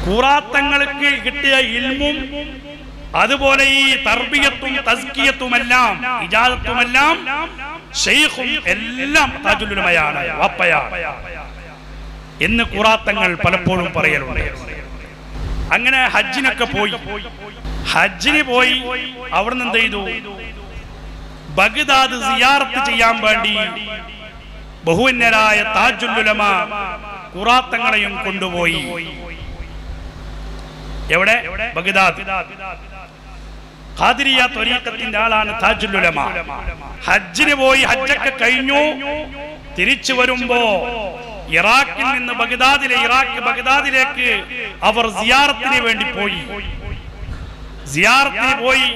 ഖുറാത്തങ്ങൾക്ക് കിട്ടിയ ഇൽമും അതുപോലെ ഈ തർബിയത്തും തസ്കിയത്തുമെല്ലാം ഇജാസത്തുമെല്ലാം ശൈഖും എല്ലാം താജുൽ ഉലമയാണ്, വപ്പയാണ് എന്ന് ഖുറാത്തങ്ങൾ പലപ്പോഴും പറയലുണ്ട്. അങ്ങനെ ഹജ്ജിനൊക്കെ പോയി, ഹജ്ജിന് പോയി അവിടുന്ന് എന്ത് ചെയ്തു, ബഗ്ദാദ് സിയാറത്ത് ചെയ്യാൻ വേണ്ടി ബഹുവന്യരായ താജുൽ ഉലമ ഖുറാത്തങ്ങളെയും കൊണ്ടുപോയി. എവിടെ? ബഗ്ദാദ്. ഖാദിരിയ ത്വരീഖത്തിന്റെ ആളാണ് താജുൽ ഉലമ. ഹജ്ജിന് പോയി, ഹജ്ജൊക്കെ കഴിഞ്ഞു തിരിച്ചു വരുമ്പോ ഇറാഖിൽ നിന്ന് ബഗ്ദാദിലേക്ക് അവർ സിയാറത്തിന് വേണ്ടി പോയി. സിയാറത്തിന് പോയി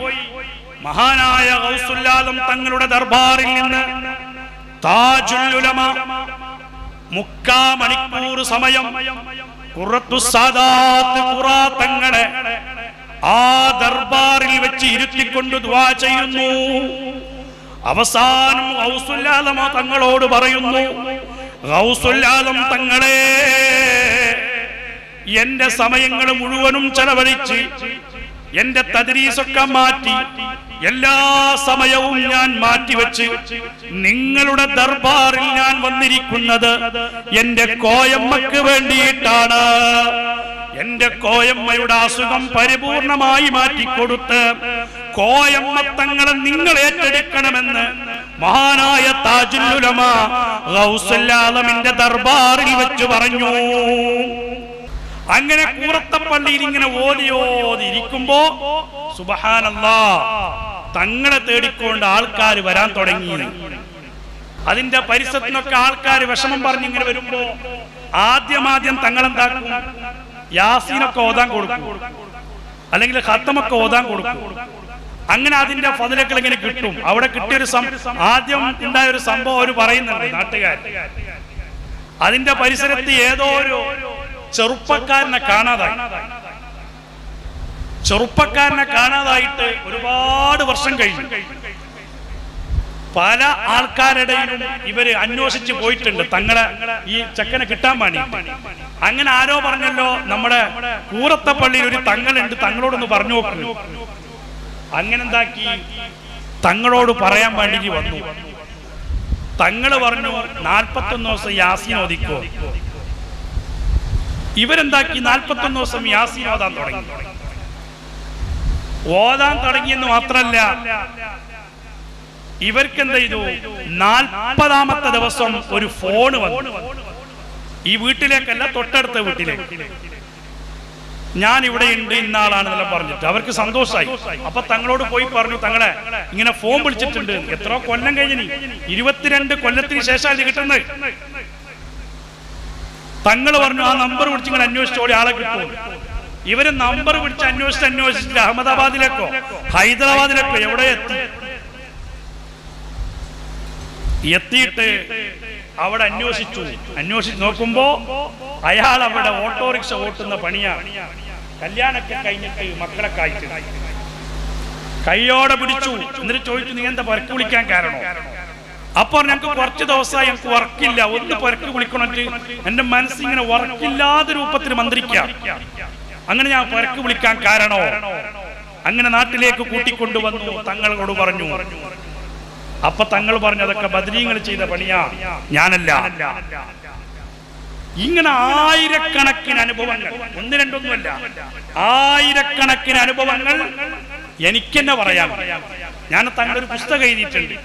മഹാനായ ഗൗസുൽ ആലം തങ്ങളുടെ ദർബാറിൽ നിന്ന് താജുൽ ഉലമ 3 മണിക്കൂർ സമയം ഖുറത്തുസ് സാദാത്ത് ഖുറാത്തങ്ങളെ ആ ദർബാറിൽ വെച്ച് ഇരുത്തിക്കൊണ്ട് ദുആ ചെയ്യുന്നു. അവസാനം ഗൗസുൽ ആലം തങ്ങളോട് പറയുന്നു, ഗൗസുൽ ആലം തങ്ങളെ, എന്റെ സമയങ്ങൾ മുഴുവനും ചെലവഴിച്ച് എന്റെ തദ്രീസൊക്കെ മാറ്റി എല്ലാ സമയവും ഞാൻ മാറ്റിവെച്ച് നിങ്ങളുടെ ദർബാറിൽ ഞാൻ വന്നിരിക്കുന്നത് എന്റെ കോയമ്മക്ക് വേണ്ടിയിട്ടാണ്. എന്റെ കോയമ്മയുടെ അസുഖം പരിപൂർണമായി മാറ്റിക്കൊടുത്ത് കോയമ്മ തങ്ങളെ നിങ്ങൾ ഏറ്റെടുക്കണമെന്ന് മഹാനായ താജുൽ ഉലമ ഗൗസുൽ ആലമിന്റെ ദർബാറിൽ വെച്ച് പറഞ്ഞു. അങ്ങനെ കൂറത്തപ്പള്ളിയിൽ ഇങ്ങനെ ഓതിയിരിക്കുമ്പോ സുബ്ഹാനല്ലാഹ് തങ്ങളെ തേടിക്കൊണ്ട് ആൾക്കാർ വരാൻ തുടങ്ങി. അതിന്റെ പരിസരത്തിനൊക്കെ ആൾക്കാർ വിഷമം പറഞ്ഞിങ്ങനെ വരുമ്പോ ആദ്യം തങ്ങളെന്താക്കും, യാസീനൊക്കെ ഓതാൻ കൊടുക്കും, അല്ലെങ്കിൽ ഖത്തമൊക്കെ ഓതാൻ കൊടുക്കും. അങ്ങനെ അതിന്റെ ഫضിലകൾ ഇങ്ങനെ കിട്ടും. അവിടെ കിട്ടിയൊരു ആദ്യം ഉണ്ടായ ഒരു സംഭവം അവർ പറയുന്നുണ്ട് നാട്ടുകാർ. അതിന്റെ പരിസരത്ത് ഏതോ ഒരു ചെറുപ്പക്കാരനെ കാണാതായിട്ട് ഒരുപാട് വർഷം കഴിഞ്ഞു. പല ആൾക്കാരുടെയും ഇവര് അന്വേഷിച്ച് പോയിട്ടുണ്ട് തങ്ങളെ ഈ ചെക്കനെ കിട്ടാൻ വേണ്ടി. അങ്ങനെ ആരോ പറഞ്ഞല്ലോ, നമ്മുടെ കൂറത്തപ്പള്ളിയിൽ ഒരു തങ്ങളുണ്ട്, തങ്ങളോടൊന്ന് പറഞ്ഞു നോക്കുന്നു. അങ്ങനെ എന്താക്കി, തങ്ങളോട് പറയാൻ വേണ്ടി വന്നു. തങ്ങള് പറഞ്ഞു 41 ദിവസം യാസീൻ ഓതിക്കോ. ഇവരെന്താക്കി, 41 ദിവസം യാസീൻ ഓതാൻ തുടങ്ങിയെന്ന് മാത്രല്ല, ഇവർക്ക് എന്ത് ചെയ്തു, 40ാമത്തെ ദിവസം ഒരു ഫോൺ വന്നു. ഈ വീട്ടിലേക്കല്ല, തൊട്ടടുത്ത വീട്ടിലേക്ക്. ഞാൻ ഇവിടെ ഉണ്ട്, ഇന്നാളാണെന്നെല്ലാം പറഞ്ഞിട്ട് അവർക്ക് സന്തോഷമായി. അപ്പൊ തങ്ങളോട് പോയി പറഞ്ഞു, തങ്ങളെ ഇങ്ങനെ ഫോൺ വിളിച്ചിട്ടുണ്ട്. എത്ര കൊല്ലം കഴിഞ്ഞു, 22 കൊല്ലത്തിന് ശേഷം ഇത് കിട്ടുന്നത്. തങ്ങൾ പറഞ്ഞു, ആ നമ്പർ വിളിച്ച് ഇങ്ങനെ അന്വേഷിച്ചോളി, ആളെ കിട്ടും. ഇവര് നമ്പർ വിളിച്ച് അന്വേഷിച്ചിട്ട് അഹമ്മദാബാദിലേക്കോ ഹൈദരാബാദിലേക്കോ എവിടെ എത്തിയിട്ട് അവിടെ അന്വേഷിച്ച് നോക്കുമ്പോ അയാൾ അവിടെ ഓട്ടോറിക്ഷ ഓട്ടുന്ന പണിയാണ്. കല്യാണമൊക്കെ കഴിഞ്ഞിട്ട് മക്കളൊക്കെ ആയിട്ട് കൈയോടെ പിടിച്ചു. എന്നിട്ട് ചോദിച്ചു, നീ എന്താ പരക്ക് വിളിക്കാൻ കാരണം? അപ്പോൾ ഞങ്ങൾക്ക് കുറച്ച് ദിവസമായി ഞങ്ങൾക്ക് വർക്കില്ല, ഒന്ന് പരക്ക് വിളിക്കണിട്ട് എന്റെ മനസ്സിങ്ങനെ വർക്കില്ലാത്ത രൂപത്തിൽ മന്ത്രിക്കാം. അങ്ങനെ ഞാൻ പരക്ക് വിളിക്കാൻ കാരണോ? അങ്ങനെ നാട്ടിലേക്ക് കൂട്ടിക്കൊണ്ടുവന്നു. തങ്ങളോട് പറഞ്ഞു. അപ്പൊ തങ്ങൾ പറഞ്ഞു, അതൊക്കെ ബദരീങ്ങൾ ചെയ്ത പണിയാ, ഞാനല്ല. ഇങ്ങനെ ആയിരക്കണക്കിന് അനുഭവങ്ങൾ, 1-2 ആയിരക്കണക്കിന് അനുഭവങ്ങൾ എനിക്കെന്നെ പറയാം. ഞാൻ തങ്ങളൊരു പുസ്തകം എഴുതിയിട്ടുണ്ട്,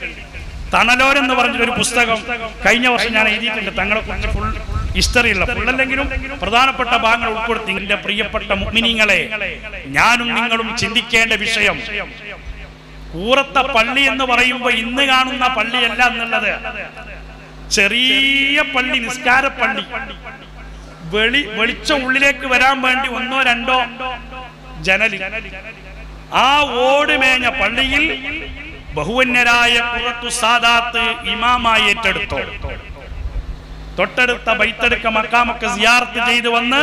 തണലോരെന്ന് പറഞ്ഞൊരു പുസ്തകം കഴിഞ്ഞ വർഷം ഞാൻ എഴുതിയിട്ടുണ്ട്. തങ്ങളെ കുറിച്ച് ഫുൾ ഹിസ്റ്ററിയുള്ള, ഫുള്ളല്ലെങ്കിലും പ്രധാനപ്പെട്ട ഭാഗങ്ങൾ ഉൾപ്പെടുത്തി. എന്റെ പ്രിയപ്പെട്ട മുഅ്മിനീങ്ങളെ, ഞാനും നിങ്ങളും ചിന്തിക്കേണ്ട വിഷയം, കൂറത്ത പള്ളി എന്ന് പറയുമ്പോൾ ഇന്ന് കാണുന്ന പള്ളിയല്ല എന്നുള്ളത്. ചെറിയ പള്ളി, നിസ്കാരപ്പള്ളി, വെളിച്ചം ഉള്ളിലേക്ക് വരാൻ വേണ്ടി 1-2 ജനൽ, ആ ഓട് മേഞ്ഞ പള്ളിയിൽ ബഹുവന്യരായ ഖുറത്തുസ് സാദാത്ത് ഇമാമായി ഏറ്റെടുത്തു. തൊട്ടടുത്ത ബൈത്തടുക്ക മക്കാമൊക്കെ സിയാറത്ത് ചെയ്ത് വന്ന്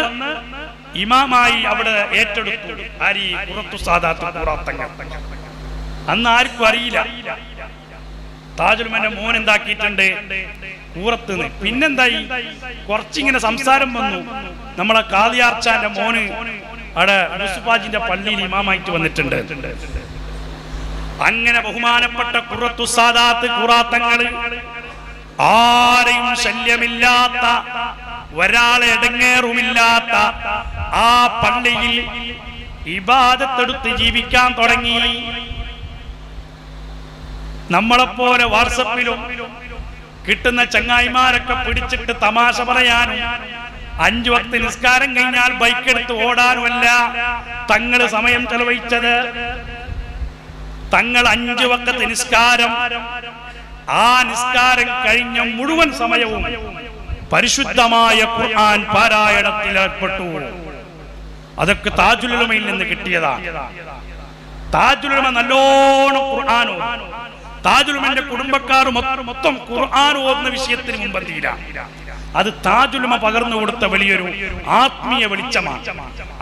ഇമാമായി അവിടെ ഏറ്റെടുത്തു. ആര്? ഖുറത്തുസ് സാദാത്ത് ഖുറാത്തങ്ങൾ. അന്ന് ആർക്കും അറിയില്ല. താജുലുമന്റെ മോൻ എന്താക്കിയിട്ടുണ്ട്, കൂറത്തുനിന്ന്. പിന്നെന്തായി, കുറച്ചിങ്ങനെ സംസാരം വന്നു. നമ്മളെ കാദിയാർച്ചാന്റെ മോന് അവിടെ യൂസുഫാജിന്റെ പള്ളിയിൽ ഇമാമായിട്ട് വന്നിട്ടുണ്ട്. അങ്ങനെ ബഹുമാനപ്പെട്ട ഖുറത്തു സാദാത്ത് ഖുറാത്തങ്ങൾ, ആരെയും ശല്യമില്ലാത്ത, ഒരാളെ ഇടങ്ങേറുമില്ലാത്ത ആ പള്ളിയിൽ ഇബാദത്തെടുത്ത് ജീവിക്കാൻ തുടങ്ങി. നമ്മളെപ്പോലെ വാട്സപ്പിലും കിട്ടുന്ന ചങ്ങായിമാരൊക്കെ പിടിച്ചിട്ട് തമാശ പറയാനും 5 വക്ത് നിസ്കാരം കഴിഞ്ഞാൽ ബൈക്കെടുത്ത് ഓടാനുമല്ല തങ്ങൾ സമയം ചെലവഴിച്ചത്. തങ്ങൾ 5 വക്ത് നിസ്കാരം, ആ നിസ്കാരം കഴിഞ്ഞ മുഴുവൻ സമയവും പരിശുദ്ധമായ ഖുർആൻ പാരായണത്തിൽ ഏർപ്പെട്ടു. അതൊക്കെ താജുൽ ഉലമയിൽ നിന്ന് കിട്ടിയതാണ്. താജുൽ ഉലമ നല്ലോണം ഖുർആൻ ഓതും. താജുൽ ഉലമന്റെ കുടുംബക്കാർ മൊത്തം ഖുർആൻ ഓതുന്ന വിഷയത്തിന് മുമ്പന്തിയിലാണ്. അത് താജുൽ ഉലമ പകർന്നു കൊടുത്ത വലിയൊരു ആത്മീയ വെളിച്ചമാണ്.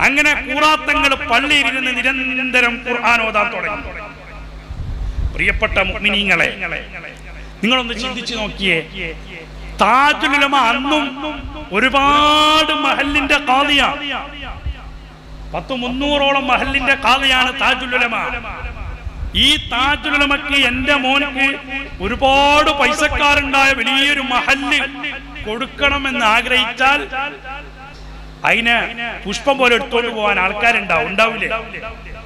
അങ്ങനെ ഖുറാത്തങ്ങൾ പള്ളിയിലിരുന്ന് നിരന്തരം ഖുർആൻ ഓതാൻ തുടങ്ങി. പ്രിയപ്പെട്ട മുഅ്മിനീങ്ങളെ, നിങ്ങളൊന്ന് ചിന്തിച്ചു നോക്കിയേ. താജുൽ ഉലമ അന്നും ഒരുപാട് മഹല്ലിന്റെ ഖാദിയാണ്. 300ഓളം മഹല്ലിന്റെ ഖാദിയാണ് താജുൽ ഉലമ. ഈ താജുൽ ഉലമക്ക് എന്റെ മോനക്ക് ഒരുപാട് പൈസക്കാരുണ്ടായ വലിയൊരു മഹല്ല് കൊടുക്കണമെന്ന് ആഗ്രഹിച്ചാൽ അതിനെ പുഷ്പം പോലെ എടുത്തോണ്ട് പോകാൻ ഉണ്ടാവില്ലേ?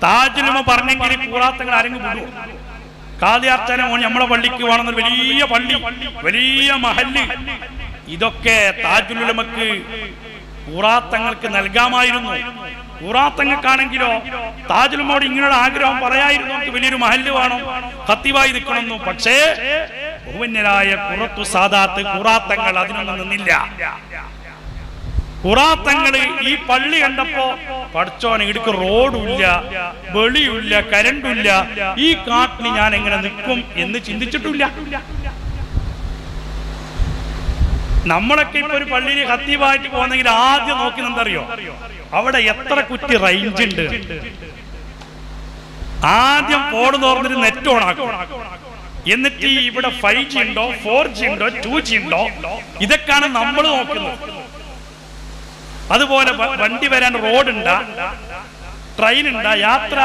താജുൽ ഉലമ പറഞ്ഞെങ്കിൽ ഖുറാത്തങ്ങൾ ആരെങ്കിലും വിടുവോ? കാദിയാർച്ചാന മോൻ നമ്മളെ പള്ളിക്ക് വേണമെന്ന് വലിയ പള്ളി, വലിയ മഹല്ല്, ഇതൊക്കെ താജുൽ ഉലമക്ക് ഖുറാത്തങ്ങൾക്ക് നൽകാമായിരുന്നു. ഖുറാത്തങ്ങൾക്കാണെങ്കിലോ താജുൽ ഉലമയോട് ഇങ്ങനെയുള്ള ആഗ്രഹം പറയായിരുന്നു, നമുക്ക് വലിയൊരു മഹല്ല് വേണം, ഖത്തീബായി നിൽക്കണമെന്നു. പക്ഷേ ബഹുവന്യരായ ഖുറത്തു സാദാത്ത് ഖുറാത്തങ്ങൾ അതിനൊന്നും നിന്നില്ല. ഖുറാത്തങ്ങൾ ഈ പള്ളി കണ്ടപ്പോ പഠിച്ചോനെ ഇടുക്ക് റോഡുമില്ല, വെളിയില്ല, കരണ്ടില്ല, ഈ കാട്ടിൽ ഞാൻ എങ്ങനെ നിൽക്കും എന്ന് ചിന്തിച്ചിട്ടില്ല. നമ്മളൊക്കെ ഇപ്പൊ ഒരു പള്ളിയിൽ ഖത്തീബായിട്ട് പോകുന്നെങ്കിൽ ആദ്യം നോക്കി എന്തറിയോ, അവിടെ എത്ര കുറ്റി റേഞ്ച് ഉണ്ട്. ആദ്യം ഫോൺ തുറന്നിട്ട് നെറ്റ് ഓൺ ആക്കും. എന്നിട്ട് ഇവിടെ 5G ഉണ്ടോ, 4G ഉണ്ടോ, 2G ഉണ്ടോ, ഇതൊക്കെയാണ് നമ്മൾ നോക്കുന്നത്. അതുപോലെ വണ്ടി വരാൻ റോഡുണ്ടാ, ട്രെയിൻ ഉണ്ടാ, യാത്ര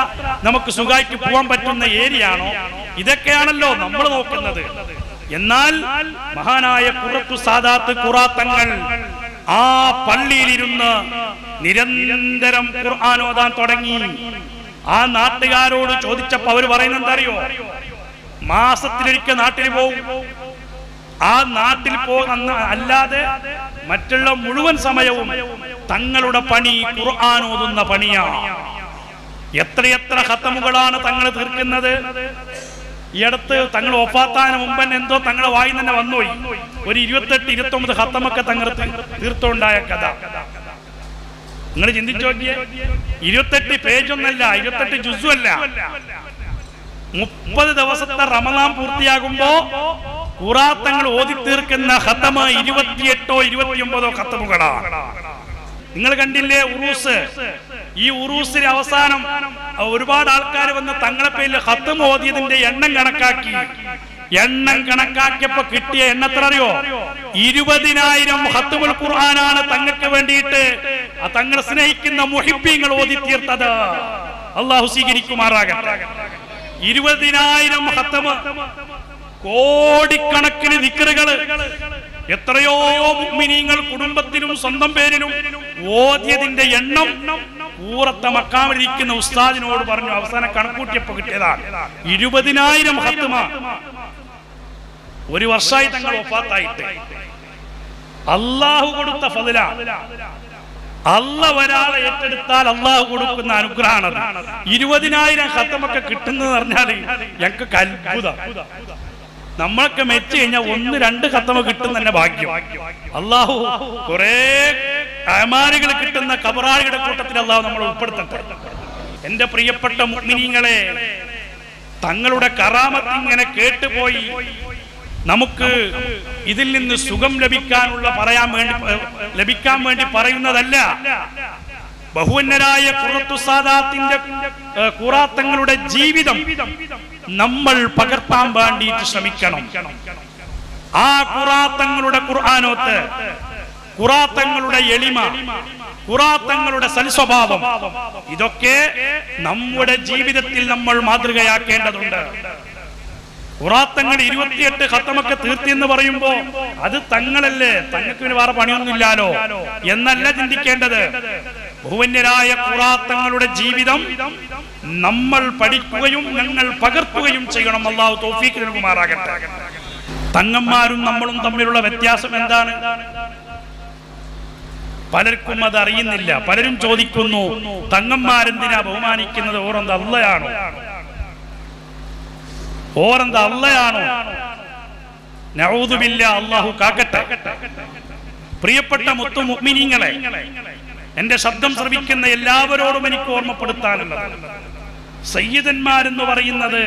നമുക്ക് സുഖമായിട്ട് പോകാൻ പറ്റുന്ന ഏരിയ ആണോ, ഇതൊക്കെയാണല്ലോ നമ്മൾ നോക്കുന്നത്. എന്നാൽ മഹാനായ ഖുറത്തു സാദാത്ത് ഖുറാത്തങ്ങൾ ആ പള്ളിയിലിരുന്ന് നിരന്തരം ഖുർആൻ ഓതാൻ തുടങ്ങി. ആ നാട്ടുകാരോട് ചോദിച്ചപ്പോ അവർ പറയുന്നത് എന്താ അറിയോ, മാസത്തിലൊരിക്കൽ നാട്ടിൽ പോകും. ആ നാട്ടിൽ പോകുന്ന അല്ലാതെ മറ്റുള്ള മുഴുവൻ സമയവും തങ്ങളുടെ പണി ഖുർആൻ ഓതുന്ന പണിയാണ്. എത്രയെത്ര ഖത്തമുകളാണ് തങ്ങൾ തീർക്കുന്നത്. ഈ അടുത്ത് തങ്ങൾ വഫാത്താന് മുമ്പ് എന്തോ തങ്ങളെ വായി തന്നെ വന്നുപോയി. ഒരു 28-29 ഖത്തമൊക്കെ തങ്ങൾ തീർത്തുണ്ടായ കഥ നിങ്ങൾ ചിന്തിച്ചു നോക്കിയേ. 28 പേജൊന്നല്ല, 28 ജുസുമല്ല. 30 ദിവസത്തെ റമദാൻ പൂർത്തിയാകുമ്പോ ഖുറാത്തങ്ങൾ ഓതി തീർക്കുന്ന ഖത്തമ 28ഓ 29ഓ ഖത്തമുകളാണ്. നിങ്ങൾ കണ്ടില്ലേ ഉറൂസ്? ഈ ഉറൂസിന് അവസാനം ഒരുപാട് ആൾക്കാർ വന്ന് തങ്ങളെ പേരിൽ ഖത്തം ഓതിയതിന്റെ എണ്ണം കണക്കാക്കി. എണ്ണം കണക്കാക്കിയപ്പോ കിട്ടിയ എണ്ണത്ര അറിയോ? 20,000 ഖത്തമുൽ ഖുർആനാണ് തങ്ങൾക്ക് വേണ്ടിയിട്ട് തങ്ങളെ സ്നേഹിക്കുന്ന മുഹിബ്ബീങ്ങൾ ഓതി തീർത്തത്. അല്ലാഹു സ്വീകരിക്കുമാറാകട്ടെ. 20,000 ഖത്തം, കോടിക്കണക്കിന് ദിക്റുകൾ, എത്രയോ മുഅ്മിനീങ്ങൾ കുടുംബത്തിനും സ്വന്തം പേരിലും ഓതിയതിന്റെ എണ്ണം ഊറത്തെ മക്കാമിലിരിക്കുന്ന ഉസ്താദിനോട് പറഞ്ഞു. അവസാനം കണക്കൂട്ടിയപ്പോ കിട്ടിയതാണ് 20,000 ഖത്മ. ഒരു വർഷമായി തങ്ങൾ വഫാത്തായിട്ട്. അള്ളാഹു കൊടുത്ത ഫദ്ല. അല്ലാഹു ഒരാളെ ഏറ്റെടുത്താൽ അള്ളാഹു കൊടുക്കുന്ന അനുഗ്രഹമാണ്. 20,000 ഖത്മൊക്കെ കിട്ടുന്നത് പറഞ്ഞാൽ ഞങ്ങൾക്ക് അത്ഭുതം. നമ്മളൊക്കെ മെച്ച് കഴിഞ്ഞാൽ 1-2 ഖത്തമ കിട്ടുന്ന തന്നെ ഭാഗ്യം. അള്ളാഹു കുറെ അമാനുകൾ കിട്ടുന്ന ഖബറാളികളുടെ കൂട്ടത്തിൽ അള്ളാഹു നമ്മൾ ഉൾപ്പെടുത്തട്ടെ. എന്റെ പ്രിയപ്പെട്ട മുഅ്മിനീങ്ങളെ, തങ്ങളുടെ കറാമത്ത് ഇങ്ങനെ കേട്ടുപോയി നമുക്ക് ഇതിൽ നിന്ന് സുഖം ലഭിക്കാൻ വേണ്ടി പറയുന്നതല്ല. ബഹുവന്നരായ ഖുറത്തു സാദാത്തിന്റെ ഖുറാത്തങ്ങളുടെ ജീവിതം നമ്മൾ പകർത്താൻ വേണ്ടിയിട്ട് ശ്രമിക്കണം. ആ ഖുറാത്തങ്ങളുടെ ഖുർആനോത്ത്, ഖുറാത്തങ്ങളുടെ എളിമ, ഖുറാത്തങ്ങളുടെ സൽസ്വഭാവം, ഇതൊക്കെ നമ്മുടെ ജീവിതത്തിൽ നമ്മൾ മാതൃകയാക്കേണ്ടതുണ്ട്. ഖുറാത്തങ്ങൾ 28 ഖത്തമൊക്കെ തീർത്തി എന്ന് പറയുമ്പോ അത് തങ്ങളല്ലേ, തങ്ങൾക്ക് വേറെ പണിയൊന്നുമില്ലാലോ എന്നല്ല ചിന്തിക്കേണ്ടത്. ബഹുവന്യരായ ഖുറാത്തങ്ങളുടെ ജീവിതം നമ്മൾ പഠിക്കുകയും ഞങ്ങൾ പകർത്തുകയും ചെയ്യണം. അല്ലാഹു തൗഫീഖ് നൽകുമാറാകട്ടെ. തങ്ങന്മാരും നമ്മളും തമ്മിലുള്ള വ്യത്യാസം എന്താണ്? പലർക്കും അത് അറിയുന്നില്ല. പലരും ചോദിക്കുന്നു, തങ്ങന്മാരെന്തിനാ ബഹുമാനിക്കുന്നത്? ഓരെന്താ അള്ളയാണോ? ഓരെന്താ അള്ളയാണോ? നഊദു ബില്ലാ, അല്ലാഹു കാക്കട്ടെ. പ്രിയപ്പെട്ട മുത്തു മുഅ്മിനീങ്ങളെ, എന്റെ ശബ്ദം ശ്രവിക്കുന്ന എല്ലാവരോടും എനിക്ക് ഓർമ്മപ്പെടുത്താനുള്ളത്, സയ്യിദന്മാരെന്ന് പറയുന്നത്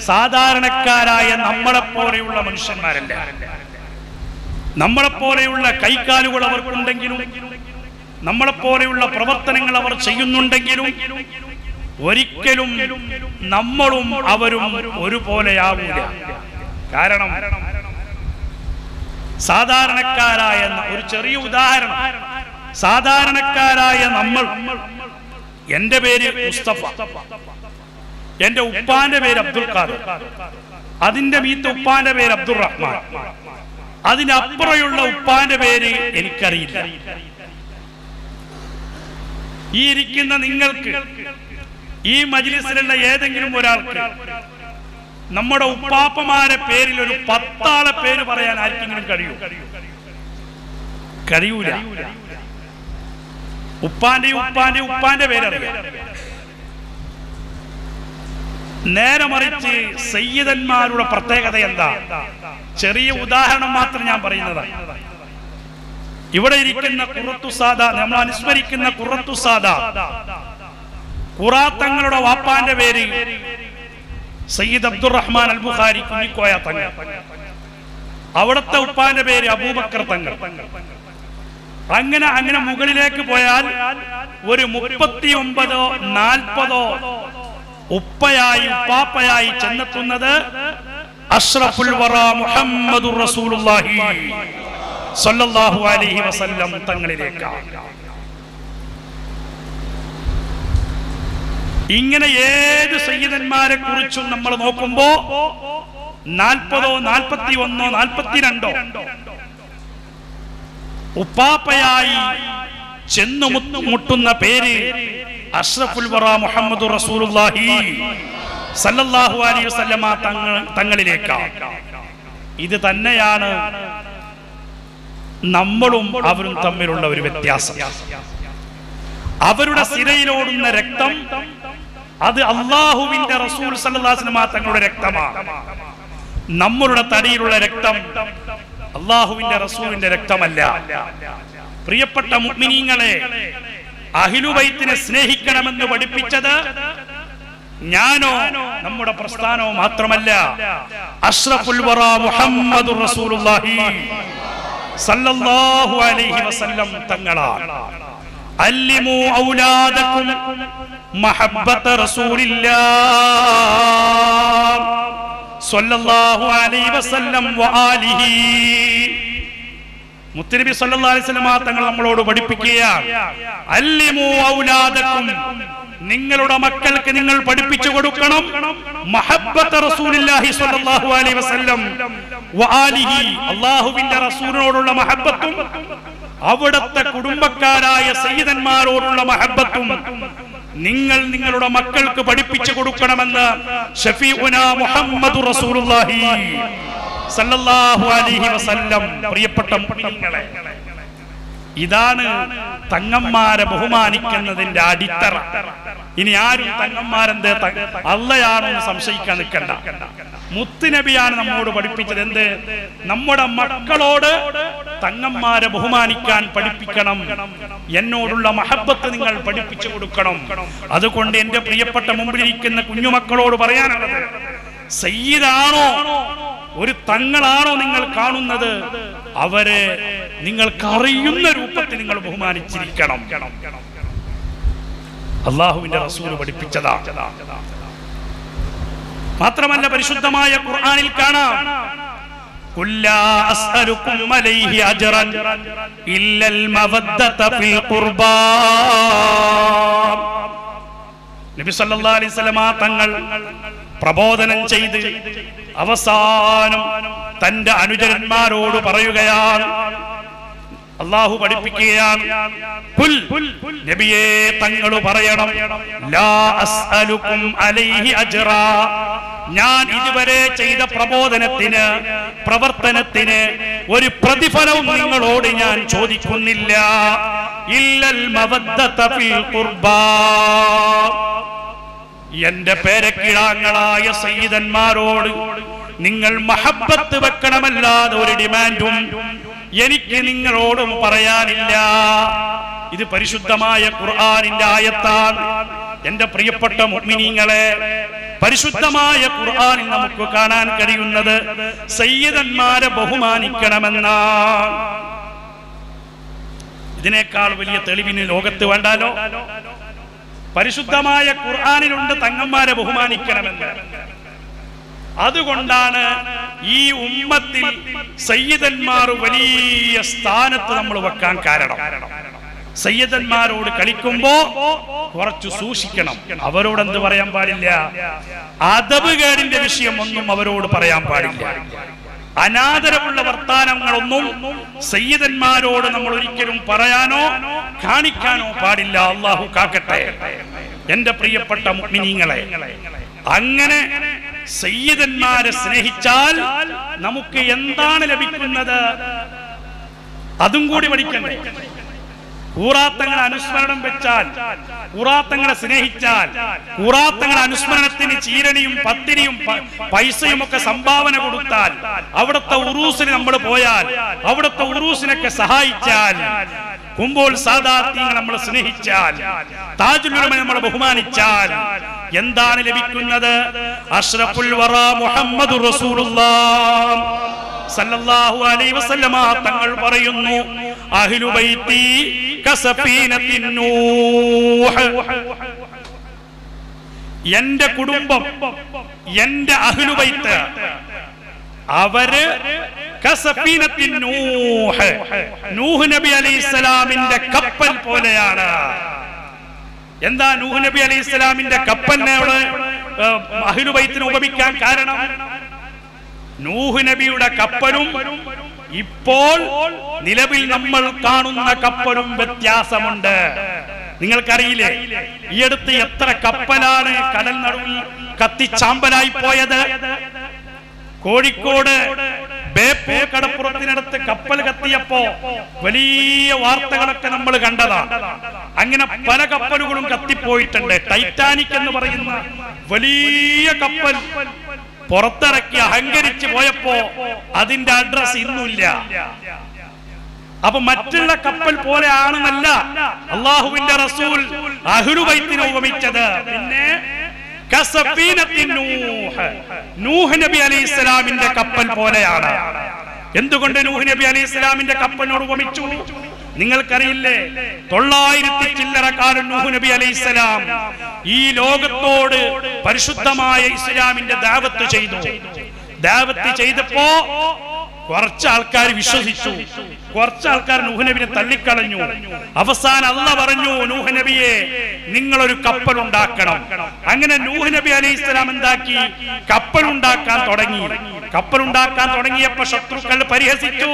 സാധാരണക്കാരായ നമ്മളെപ്പോലെയുള്ള മനുഷ്യന്മാരല്ല. നമ്മളെപ്പോലെയുള്ള കൈക്കാലുകൾ അവർക്കുണ്ടെങ്കിലും, നമ്മളെപ്പോലെയുള്ള പ്രവർത്തനങ്ങൾ അവർ ചെയ്യുന്നുണ്ടെങ്കിലും ഒരിക്കലും നമ്മളും അവരും ഒരുപോലെയാവില്ല. കാരണം സാധാരണക്കാരായ, ഒരു ചെറിയ ഉദാഹരണം, സാധാരണക്കാരായ നമ്മൾ, എന്റെ പേര് മുസ്തഫ, എന്റെ ഉപ്പാന്റെ പേര് അബ്ദുൽ ഖാദർ, അതിന്റെ മീത്ത ഉപ്പാന്റെ പേര് അബ്ദുർ റഹ്മാൻ, അതിനപ്പുറമുള്ള ഉപ്പാന്റെ പേര് എനിക്കറിയില്ല. ഈ ഇരിക്കുന്ന നിങ്ങൾക്ക്, ഈ മജ്ലിസിലുള്ള ഏതെങ്കിലും ഒരാൾക്ക് നമ്മുടെ ഉപ്പാപ്പമാരെ പേരിൽ ഒരു 10 ആളെ പേര് പറയാൻ ആർക്കെങ്കിലും കഴിയൂല. ഉപ്പാന്റെ പേരറിയാം. നേരെ മറിച്ച് സയ്യിദന്മാരുടെ പ്രത്യേകത എന്താ? ചെറിയ ഉദാഹരണം മാത്രം ഞാൻ പറയുന്നതാണ്. ഇവിടെ ഇരിക്കുന്ന ഖുറത്തു സാദ, നമ്മൾ അനുസ്മരിക്കുന്ന ഖുറത്തു സാദ, ഖുറാത്തങ്ങളുടെ വാപ്പാന്റെ പേര് സയ്യിദ് അബ്ദുറഹ്മാൻ അൽ ബുഖാരി കുഞ്ഞിക്കോയ തങ്ങൾ, അവിടുത്തെ ഉപ്പാന്റെ പേര് അബൂബക്കർ തങ്ങൾ. അങ്ങനെ മുകളിലേക്ക് പോയാൽ ഒരു 39 40 ഉപ്പയായി ഉപ്പാപ്പയായി ചെന്നെത്തുന്നത് അഷ്റഫുൽ വറ മുഹമ്മദുർ റസൂലുള്ളാഹി സ്വല്ലല്ലാഹു അലൈഹി വസല്ലം തങ്ങളിലേക്കാണ്. ഇങ്ങനെ ഏത് സയ്യിദന്മാരെ കുറിച്ചും നമ്മൾ നോക്കുമ്പോ 40 41 42 ഉപ്പാപ്പയായി ചെന്നു മുട്ടുന്ന പേര് അഷ്റഫുൽ വറ മുഹമ്മദുർ റസൂലുള്ളാഹി സല്ലല്ലാഹു അലൈഹി വസല്ലമ തങ്ങളിലേക്കാണ്. ഇത് തന്നെയാണ് നമ്മളും അവരും തമ്മിലുള്ള ഒരു വ്യത്യാസം. അവരുടെ സിരയിലോടുന്ന രക്തം അത് അല്ലാഹുവിന്റെ റസൂൽ സല്ലല്ലാഹു അലൈഹി വസല്ലമ തങ്ങളുടെ രക്തമാണ്. നമ്മളുടെ തടിയിലുള്ള രക്തം അല്ലാഹുവിന്റെ റസൂലിന്റെ രക്തമല്ല. പ്രിയപ്പെട്ട മുഅ്മിനീങ്ങളെ, അഹ്ലുബൈത്തിനെ സ്നേഹിക്കണമെന്ന് പഠിപ്പിച്ചത് ഞാനോ നമ്മുടെ പ്രസ്ഥാനമോ മാത്രമല്ല, അഷ്റഫുൽ വറ മുഹമ്മദുർ റസൂലുള്ളാഹി സല്ലല്ലാഹു അലൈഹി വസല്ലം തങ്ങളാണ്. അല്ലിമു ഔലാദകും മഹബ്ബത റസൂലില്ലാഹ് സല്ലല്ലാഹു അലൈഹി വസല്ലം വആലിഹി. മുത്തനബി സല്ലല്ലാഹു അലൈഹി വസല്ലം തങ്ങൾ നമ്മളോട് പഠിപ്പിക്കുകയാണ്, അല്ലിമു ഔലാദകും, നിങ്ങളുടെ മക്കൾക്ക് നിങ്ങൾ പഠിപ്പിച്ചു കൊടുക്കണം മഹബ്ബത റസൂലില്ലാഹി സ്വല്ലല്ലാഹു അലൈഹി വസല്ലം വആലിഹി, അല്ലാഹുവിന്റെ റസൂലിനോടുള്ള മഹബ്ബത്തും അവിടുത്തെ കുടുംബക്കാരായ സയ്യിദന്മാരോടുള്ള മഹബ്ബത്തും നിങ്ങൾ നിങ്ങളുടെ മക്കൾക്ക് പഠിപ്പിച്ചു കൊടുക്കണമെന്ന് ഷഫീഉനാ മുഹമ്മദുർ റസൂലുള്ളാഹി സല്ലല്ലാഹു അലൈഹി വസല്ലം. പ്രിയപ്പെട്ട മുഅ്മിനീങ്ങളെ, ഇതാണ് തങ്ങന്മാരെ ബഹുമാനിക്കുന്നതിന്റെ അടിത്തറ. ഇനി ആരും തങ്ങന്മാരെന്ത് അള്ളയാണോ എന്ന് സംശയിക്കാൻ നിൽക്കണ്ട. മുത്തുനബിയാണ് നമ്മോട് പഠിപ്പിച്ചത് എന്ത്? നമ്മുടെ മക്കളോട് തങ്ങന്മാരെ ബഹുമാനിക്കാൻ പഠിപ്പിക്കണം, എന്നോടുള്ള മഹബ്ബത്ത് നിങ്ങൾ പഠിപ്പിച്ചു കൊടുക്കണം. അതുകൊണ്ട് എന്റെ പ്രിയപ്പെട്ട മുമ്പിലിരിക്കുന്ന കുഞ്ഞുമക്കളോട് പറയാനുള്ളത്, സയ്യിദാണോ ഒരു തങ്ങളാണോ നിങ്ങൾ കാണുന്നത്, അവരെ നിങ്ങൾക്കറിയുന്ന രൂപത്തിൽ നിങ്ങൾ ബഹുമാനിച്ചിരിക്കണം. അല്ലാഹുവിന്റെ റസൂൽ പഠിപ്പിച്ചതാ. മാത്രമല്ല പരിശുദ്ധമായ ഖുർആനിൽ കാണാം കുല്ലാ അസ്അലുകും അലൈഹി അജ്റൻ ഇല്ലൽ മവദ്ദത ഫിൽ ഖുർബാ. നബി സല്ലല്ലാഹു അലൈഹി വസല്ലമ തങ്ങൾ പ്രബോധനം ചെയ്ത് അവസാനം തന്റെ അനുചരന്മാരോട് പറയുകയാണ്, അല്ലാഹു പഠിപ്പിക്കുകയാണ്, കുൽ നബിയേ തങ്ങൾ പറയണം, ലാ അസ്അലുകും അലൈഹി അജ്റാ, ഞാൻ ഇതുവരെ ചെയ്ത പ്രബോധനത്തിന് പ്രവർത്തനത്തിന് ഒരു പ്രതിഫലവും നിങ്ങളോട് ഞാൻ ചോദിക്കുന്നില്ല. ഇല്ലൽ മവദ്ദത ഫിൽ ഖുർബാ, എന്റെ പേരക്കിടാങ്ങളായ സയ്യിദന്മാരോട് നിങ്ങൾ മഹബ്ബത്ത് വെക്കണമല്ലാതെ ഒരു ഡിമാൻഡും എനിക്ക് നിങ്ങളോടും പറയാനില്ല. ഇത് പരിശുദ്ധമായ ഖുർആനിന്റെ ആയത്താണ്. എന്റെ പ്രിയപ്പെട്ട മുഅ്മിനീങ്ങളെ, പരിശുദ്ധമായ ഖുർആനിൽ നമുക്ക് കാണാൻ കഴിയുന്നത് സയ്യിദന്മാരെ ബഹുമാനിക്കണമെന്നാണ്. ഇതിനേക്കാൾ വലിയ തെളിവിന് ലോകത്ത് വേണ്ടാലോ. പരിശുദ്ധമായ ഖുർആനിലുണ്ട് തങ്ങന്മാരെ ബഹുമാനിക്കണമെന്ന്. അതുകൊണ്ടാണ് ഈ ഉമ്മത്തിൽ സയ്യിദന്മാർ വലിയ സ്ഥാനത്ത് നമ്മൾ വെക്കാൻ കാരണം. സയ്യിദന്മാരോട് കളിക്കുമ്പോ കുറച്ചു സൂക്ഷിക്കണം. അവരോട് എന്ത് പറയാൻ പാടില്ല? അദബുകേടിന്റെ വിഷയം ഒന്നും അവരോട് പറയാൻ പാടില്ല. അനാദരവുള്ള വർത്താനങ്ങളൊന്നും സയ്യിദന്മാരോട് നമ്മൾ ഒരിക്കലും പറയാനോ കാണിക്കാനോ പാടില്ല. അല്ലാഹു കാക്കട്ടെ. എന്റെ പ്രിയപ്പെട്ട മുഅ്മിനീങ്ങളെ, അങ്ങനെ സയ്യിദന്മാരെ സ്നേഹിച്ചാൽ നമുക്ക് എന്താണ് ലഭിക്കുന്നത്? അതും കൂടി പഠിക്കണ്ടേ? ഖുറാത്തങ്ങളെ അനുസ്മരണം വെച്ചാൽ, ഖുറാത്തങ്ങളെ സ്നേഹിച്ചാൽ, ഖുറാത്തങ്ങളെ അനുസ്മരണത്തിന് ചീരണിയും പത്തിരിയും പൈസയും ഒക്കെ സംഭാവന കൊടുത്താൽ, അവിടുത്തെ ഉറൂസിന് നമ്മൾ പോയാൽ, അവിടുത്തെ ഉറൂസിനൊക്കെ സഹായിച്ചാൽ, കുമ്പോൾ സാദാത്യങ്ങൾ നമ്മൾ സ്നേഹിച്ചാൽ, താജുൽ ഉലമ നമ്മൾ ബഹുമാനിച്ചാൽ എന്താണ് ലഭിക്കുന്നത്? അഷ്റഫുൽ വറ മുഹമ്മദുർ റസൂലുള്ളാഹ് സല്ലല്ലാഹു അലൈഹി വസല്ലമ തങ്ങൾ പറയുന്നു, അഹ്ലു ബൈത്തി കസഫീനത്തിൻ നൂഹ്, എന്റെ കുടുംബം, എന്റെ അഹ്ലു ബൈത്ത്, അവര് കസഫീനത്തിൻ നൂഹ്, നൂഹ് നബി അലൈഹിസ്സലാമിന്റെ കപ്പൽ പോലെയാണ്. എന്താ നൂഹ് നബി അലൈഹിസ്സലാമിന്റെ കപ്പലിനെ അഹ്ലു ബൈത്തിനെ ഉപമിക്കാൻ കാരണം? നൂഹ് നബിയുടെ കപ്പലും ഇപ്പോൾ നിലവിൽ നമ്മൾ കാണുന്ന കപ്പലും വ്യത്യാസമുണ്ട്. നിങ്ങൾക്കറിയില്ലേ, ഈ അടുത്ത് എത്ര കപ്പലാണ് കടൽ നടുവിൽ കത്തിച്ചാമ്പലായി പോയത്? കോഴിക്കോട് ബേപ്പൂർ കടപ്പുറത്തിനടുത്ത് കപ്പൽ കത്തിയപ്പോ വലിയ വാർത്തകളൊക്കെ നമ്മൾ കണ്ടതാണ്. അങ്ങനെ പല കപ്പലുകളും കത്തിപ്പോയിട്ടുണ്ട്. ടൈറ്റാനിക് എന്ന് പറയുന്ന വലിയ കപ്പൽ പുറത്തിറക്കി അഹങ്കരിച്ച് പോയപ്പോ അതിന്റെ അഡ്രസ് ഇന്നുമില്ല. അപ്പൊ മറ്റുള്ള കപ്പൽ പോലെ ആണെന്നല്ല അള്ളാഹുവിന്റെ റസൂൽ അഹ്ലു ബൈത്തിനെ ഉപമിച്ചത്. പിന്നെ നൂഹ് നബി അലൈഹി ഇസ്ലാമിന്റെ കപ്പൽ പോലെയാണ്. എന്തുകൊണ്ട് നൂഹ് നബി അലൈഹി ഇസ്ലാമിന്റെ കപ്പലിനോട് ഉപമിച്ചു? നിങ്ങൾക്കറിയില്ലേ, 900 ചില്ലറക്കാരൻ നൂഹ് നബി അലൈഹി ഇസ്ലാം ഈ ലോകത്തോട് പരിശുദ്ധമായ ഇസ്ലാമിന്റെ ദഅവത്ത് ചെയ്തു. ദഅവത്ത് ചെയ്തപ്പോ കുറച്ച് ആൾക്കാർ വിശ്വസിച്ചു, കുറച്ച് ആൾക്കാർ നൂഹ് നബിയെ തള്ളിക്കളഞ്ഞു. അവസാനം അല്ലാഹ് പറഞ്ഞു, നൂഹ് നബിയെ നിങ്ങളൊരു കപ്പൽ ഉണ്ടാക്കണം. അങ്ങനെ നൂഹ് നബി അലൈഹി ഇസ്ലാം എന്താക്കി? കപ്പൽ ഉണ്ടാക്കാൻ തുടങ്ങി. കപ്പൽ ഉണ്ടാക്കാൻ തുടങ്ങിയപ്പോ ശത്രുക്കൾ പരിഹസിച്ചു,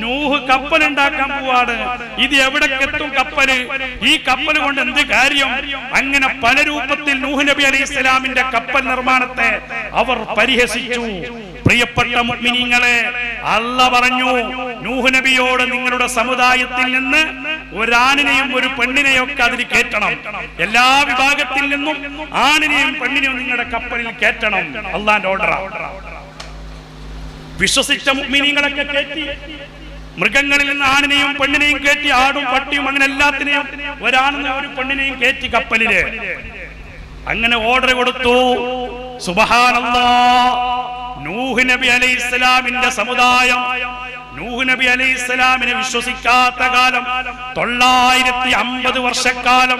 നൂഹ് കപ്പൽ ഉണ്ടാക്കാൻ പോവാണ്, ഇത് എവിടേക്കെത്തും കപ്പല്? ഈ കപ്പൽ കൊണ്ട് എന്ത് കാര്യം? അങ്ങനെ പല രൂപത്തിൽ നൂഹ് നബി അലൈഹി ഇസ്ലാമിന്റെ കപ്പൽ നിർമ്മാണത്തെ അവർ പരിഹസിച്ചു. പ്രിയപ്പെട്ട മുഅ്മിനീങ്ങളെ, അല്ലാഹ് പറഞ്ഞു, നൂഹ് നബിയോട് നിങ്ങളുടെ സമുദായത്തിൽ നിന്ന് ഒരാണിനെയും ഒരു പെണ്ണിനെയും ഒക്കെ അതിൽ കയറ്റണം. എല്ലാ വിഭാഗത്തിൽ നിന്നും ആണിനെയും പെണ്ണിനെയും നിങ്ങളുടെ കപ്പലിൽ കയറ്റണം. അല്ലാഹുവിന്റെ ഓർഡറാണ്. വിശ്വസിച്ച മുഅ്മിനീങ്ങളൊക്കെ കയറ്റി. മൃഗങ്ങളിൽ നിന്ന് ആണിനെയും പെണ്ണിനെയും കയറ്റി, ആടും പട്ടിയും അങ്ങനെ എല്ലാത്തിനെയും, ഒരാണിനെയും ഒരു പെണ്ണിനെയും കയറ്റി കപ്പലില്. അങ്ങനെ ഓർഡർ കൊടുത്തു. സുബ്ഹാനല്ലാഹ്, നൂഹ് നബി അലൈഹി ഇസ്ലാമിന്റെ സമുദായം നൂഹ് നബി അലൈഹി ഇസ്ലാമിനെ വിശ്വസിക്കാത്ത കാലം 950 വർഷക്കാലം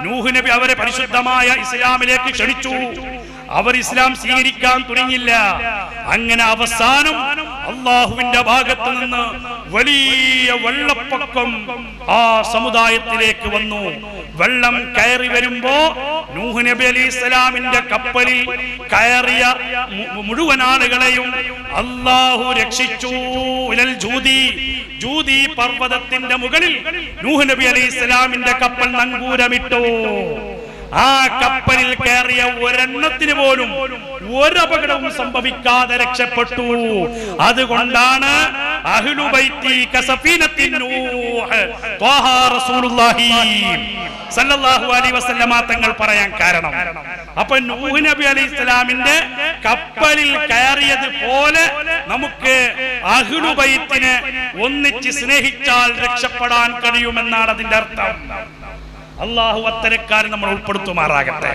നൂഹ് നബി അവരെ പരിശുദ്ധമായ ഇസ്ലാമിലേക്ക് ക്ഷണിച്ചു. അവർ ഇസ്ലാം സ്വീകരിക്കാൻ തുടങ്ങില്ല. അങ്ങനെ അവസാനം അള്ളാഹുവിന്റെ ഭാഗത്ത് നിന്ന് വലിയ വെള്ളപ്പൊക്കം ആ സമുദായത്തിലേക്ക് വന്നു. വെള്ളം കയറി വരുമ്പോ നൂഹ് നബി അലൈഹിസ്സലാമിന്റെ കപ്പലിൽ കയറിയ മുഴുവൻ ആളുകളെയും അള്ളാഹു രക്ഷിച്ചു. ഇലൽ ജൂദി പർവ്വതത്തിന്റെ മുകളിൽ നൂഹ് നബി അലൈഹിസ്സലാമിന്റെ കപ്പൽ നങ്കൂരമിട്ടു. ആ കപ്പലിൽ കയറിയ ഒരെണ്ണത്തിന് പോലും ഒരപകടവും സംഭവിക്കാതെ രക്ഷപ്പെട്ടു. അതുകൊണ്ടാണ് അഹ്ലു ബൈത്തി കസഫീനത്തിൻ നൂഹ് ത്വാഹ റസൂലുള്ളാഹി സല്ലല്ലാഹു അലൈഹി വസല്ലമ തങ്ങൾ പറയാൻ കാരണം. അപ്പൊ നൂഹ് നബി അലൈഹിസ്സലാമിന്റെ കപ്പലിൽ കയറിയത് പോലെ നമുക്ക് അഹ്ലു ബൈത്തിനെ ഒന്നിച്ച് സ്നേഹിച്ചാൽ രക്ഷപ്പെടാൻ കഴിയുമെന്നാണ് അതിന്റെ അർത്ഥം. അള്ളാഹു അത്തരക്കാരെ നമ്മൾ ഉൾപ്പെടുത്തുമാറാകട്ടെ.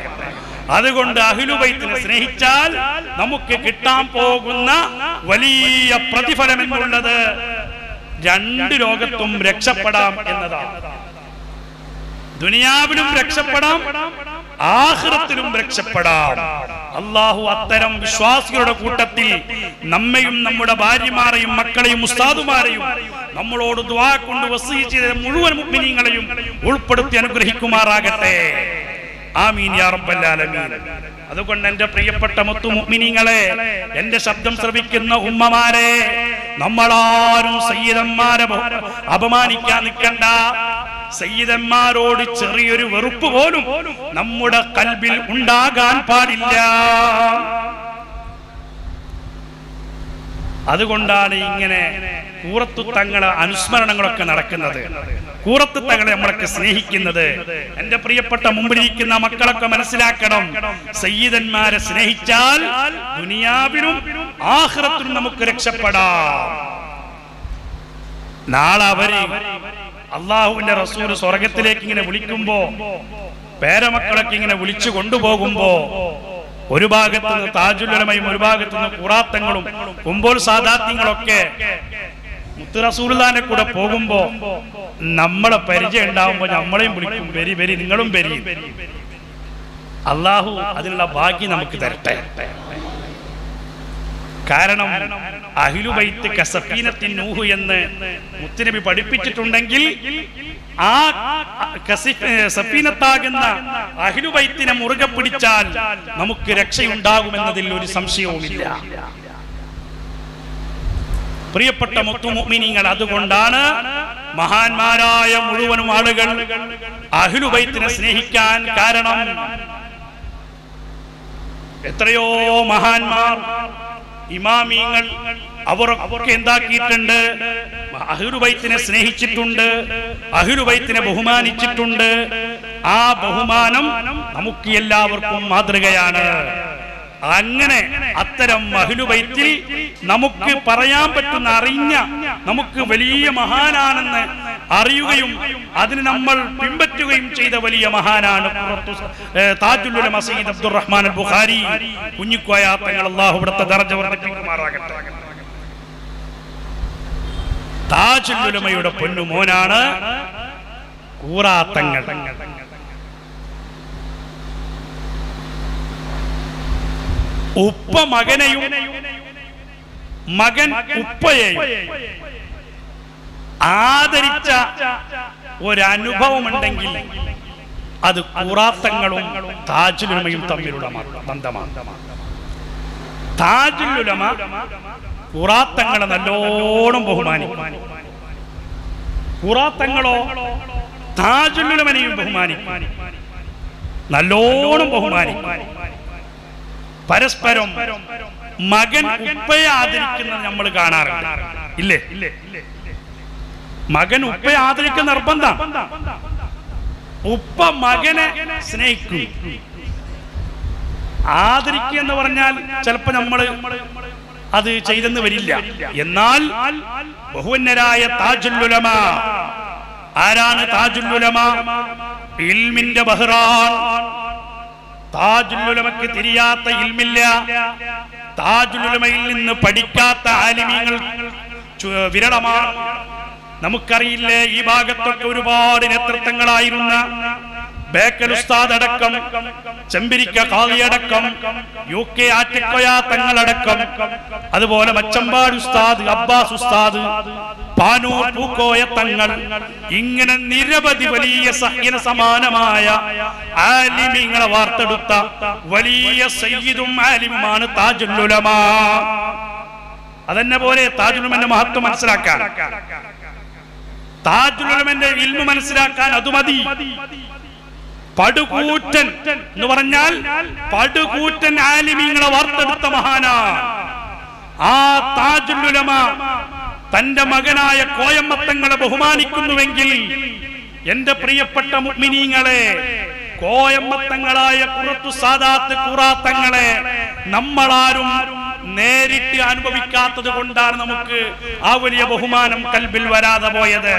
അതുകൊണ്ട് അഹ്ലു ബൈത്തിനെ സ്നേഹിച്ചാൽ നമുക്ക് കിട്ടാൻ പോകുന്ന വലിയ പ്രതിഫലം എന്നുള്ളത് രണ്ട് ലോകത്തും രക്ഷപ്പെടാം എന്നതാണ്. ദുനിയാവിലും രക്ഷപ്പെടാം, ആഖിറത്തിലും രക്ഷപ്പെടാം. അള്ളാഹു അത്തരം വിശ്വാസികളുടെ കൂട്ടത്തിൽ നമ്മയും നമ്മുടെ ഭാര്യമാരെയും മക്കളെയും ഉസ്താദുമാരെയും നമ്മളോട് ദുആ കൊണ്ട് വസിയ്യത്ത് ചെയ്ത മുഴുവൻ മുഅ്മിനീങ്ങളെയും ഉൾപ്പെടുത്തി അനുഗ്രഹിക്കുമാറാകട്ടെ. ആമീൻ യാ റബ്ബൽ ആലമീൻ. അതുകൊണ്ട് എന്റെ പ്രിയപ്പെട്ട മുത്തു മുഅ്മിനീങ്ങളെ, എന്റെ ശബ്ദം ശ്രവിക്കുന്ന ഉമ്മമാരെ, നമ്മളാരും സയ്യിദന്മാരെ അപമാനിക്കാൻ നിൽക്കണ്ട. സയ്യിദന്മാരോട് ചെറിയൊരു വെറുപ്പ് പോലും നമ്മുടെ കൽബിൽ ഉണ്ടാകാൻ പാടില്ല. അതുകൊണ്ടാണ് ഇങ്ങനെ കൂറത്തു തങ്ങളെ അനുസ്മരണങ്ങളൊക്കെ നടക്കുന്നത്, കൂറത്തു തങ്ങളെ നമ്മളൊക്കെ സ്നേഹിക്കുന്നത്. എന്റെ പ്രിയപ്പെട്ട മുമ്പിലിരിക്കുന്ന മക്കളൊക്കെ മനസ്സിലാക്കണം, സയ്യിദന്മാരെ സ്നേഹിച്ചാൽ ദുനിയാവിലും ആഖിറത്തിലും നമുക്ക് രക്ഷപ്പെടാം. നാളെ അവര് അള്ളാഹുവിന്റെ റസൂൽ സ്വർഗത്തിലേക്ക് ഇങ്ങനെ വിളിക്കുമ്പോ, പേരമക്കളൊക്കെ ഇങ്ങനെ വിളിച്ചു കൊണ്ടുപോകുമ്പോ, ഒരു ഭാഗത്ത് നിന്ന് താജുൽ ഉലമയും ഒരു ഭാഗത്ത് നിന്ന് ഖുറാത്തങ്ങളും കുമ്പോൾ സാദാത്യങ്ങളൊക്കെ മുത്ത് റസൂലുള്ളാഹിനെ കൂടെ പോകുമ്പോ നമ്മളെ പരിചയം ഉണ്ടാവുമ്പോ നമ്മളെയും വിളിക്കും, വരി വരി നിങ്ങളും വരി. അള്ളാഹു അതിനുള്ള ഭാഗ്യം നമുക്ക് തരട്ടെ. കാരണം അഹ്ലു ബൈത്ത് കസഫീനത്തിൻ നൂഹ് എന്ന് മുത്തുനബി പഠിപ്പിച്ചിട്ടുണ്ടെങ്കിൽ ആ സഫീനത്താകുന്ന അഹ്ലു ബൈത്തിനെ മുറുകെ പിടിച്ചാൽ നമുക്ക് രക്ഷയുണ്ടാകുമെന്നതിൽ ഒരു സംശയവുമില്ല. പ്രിയപ്പെട്ട മുത്തു മുഅ്മിനീങ്ങൾ, അതുകൊണ്ടാണ് മഹാന്മാരായ മുഴുവനും ആളുകൾ അഹ്ലു ബൈത്തിനെ സ്നേഹിക്കാൻ കാരണം. എത്രയോ മഹാന്മാർ, ഇമാമീങ്ങൾ, അവരൊക്കെ എന്താക്കിയിട്ടുണ്ട്? അഹ്ലു ബൈത്തിനെ സ്നേഹിച്ചിട്ടുണ്ട്, അഹ്ലു ബൈത്തിനെ ബഹുമാനിച്ചിട്ടുണ്ട്. ആ ബഹുമാനം നമുക്ക് എല്ലാവർക്കും മാതൃകയാണ്. അങ്ങനെ അത്തരം അഹ്ലു ബൈത്തിൽ നമുക്ക് പറയാൻ പറ്റുന്ന, അറിഞ്ഞ, നമുക്ക് വലിയ മഹാനാണെന്ന് അറിയുകയും അതിന് നമ്മൾ പിൻപറ്റുകയും ചെയ്ത വലിയ മഹാനാണ് താജുൽ ഉലമ സയ്യിദ് അബ്ദുറഹ്മാൻ അൽ ബുഖാരി കുഞ്ഞിക്കോയ തങ്ങൾ. അല്ലാഹു ഇവിടുത്തെ ദർജ വർദ്ധിപ്പിക്കുമാറാകട്ടെ. താജുൽ ഉലമയുടെ പൊന്നുമോനാണ് കൂറാത്തങ്ങൾ. ഉപ്പ മകനെയും മകൻ ഉപ്പയെയും ആദരിച്ച ഒരനുഭവമുണ്ടെങ്കിൽ അത് ഖുറാത്തങ്ങളും താജുൽ ഉലമയും തമ്മിലുള്ള ബന്ധമാണ്. താജുൽ ഉലമ ഖുറാത്തങ്ങളെ നല്ലോണം ബഹുമാനിക്കും, ഖുറാത്തങ്ങളോ താജുൽ ഉലമനെയും ബഹുമാനിക്കും, നല്ലോണം ബഹുമാനിക്കും. പരസ്പരം മകൻ ഉപ്പയെ ആദരിക്കുന്നത് നമ്മൾ കാണാറുണ്ട്, ഇല്ലേ? മകൻ ഉപ്പയെ ആദരിക്കുന്ന നിർബന്ധം. ഉപ്പ മകനെ സ്നേഹിക്കും. ആദരിക്കുക എന്ന് പറഞ്ഞാൽ ചിലപ്പോ നമ്മൾ അത് ചെയ്തെന്ന് വരില്ല. എന്നാൽ ബഹുവന്നരായ താജുൽ ഉലമ, ആരാണ് താജുൽ ഉലമ? ഇൽമിന്റെ ബഹ്റാൻ. താജുൽ ഉലമക്ക് തിരിയാത്ത ഇൽമില്ല. താജുൽ ഉലമയിൽ നിന്ന് പഠിക്കാത്ത ആലിമീങ്ങൾ വിരളമാണ്. നമുക്കറിയില്ലേ, ഈ ഭാഗത്തൊക്കെ ഒരുപാട് നേതൃത്വങ്ങളായിരുന്ന ബേക്കൽ ഉസ്താദ് അടക്കം, ചെമ്പിരിക്ക ഖാദിയടക്കം, UK ആറ്റിക്കോയ തങ്ങളടക്കം, അതുപോലെ മച്ചമ്പാട് ഉസ്താദ്, അബ്ബാസ് ഉസ്താദ്, പാനൂർ പൂക്കോയ തങ്ങൾ, ഇങ്ങനെ നിരവധി വലിയ സഹ്യന സമാനമായ ആലിമീങ്ങളെ വാർത്തെടുത്ത വലിയ സയ്യിദും ആലിമുമാണ് താജുൽ ഉലമ. അതെന്നെ പോലെ താജുൽ ഉലമന്റെ മഹത്വം മനസ്സിലാക്കാൻ, താജുൽ ഉലമന്റെ ഇൽമു മനസ്സിലാക്കാൻ അത് മതി. പടുകൂറ്റൻ എന്ന് പറഞ്ഞാൽ പടുകൂറ്റൻ ആലിമീങ്ങളെ വാർത്തെടുത്ത മഹാനാ ആ താജുൽ ഉലമ. തന്റെ മകനായ കോയമ്മത്തങ്ങളെ ബഹുമാനിക്കുന്നുവെങ്കിൽ എന്റെ പ്രിയപ്പെട്ട മുഅ്മിനീങ്ങളെ, കോയമ്മത്തങ്ങളായ ഖുറത്തു സാദാത്ത് ഖുറാത്തങ്ങളെ നമ്മളാരും നേരിട്ട് അനുഭവിക്കാത്തത് കൊണ്ടാണ് നമുക്ക് ആ വലിയ ബഹുമാനം കൽബിൽ വരാതെ പോയത്.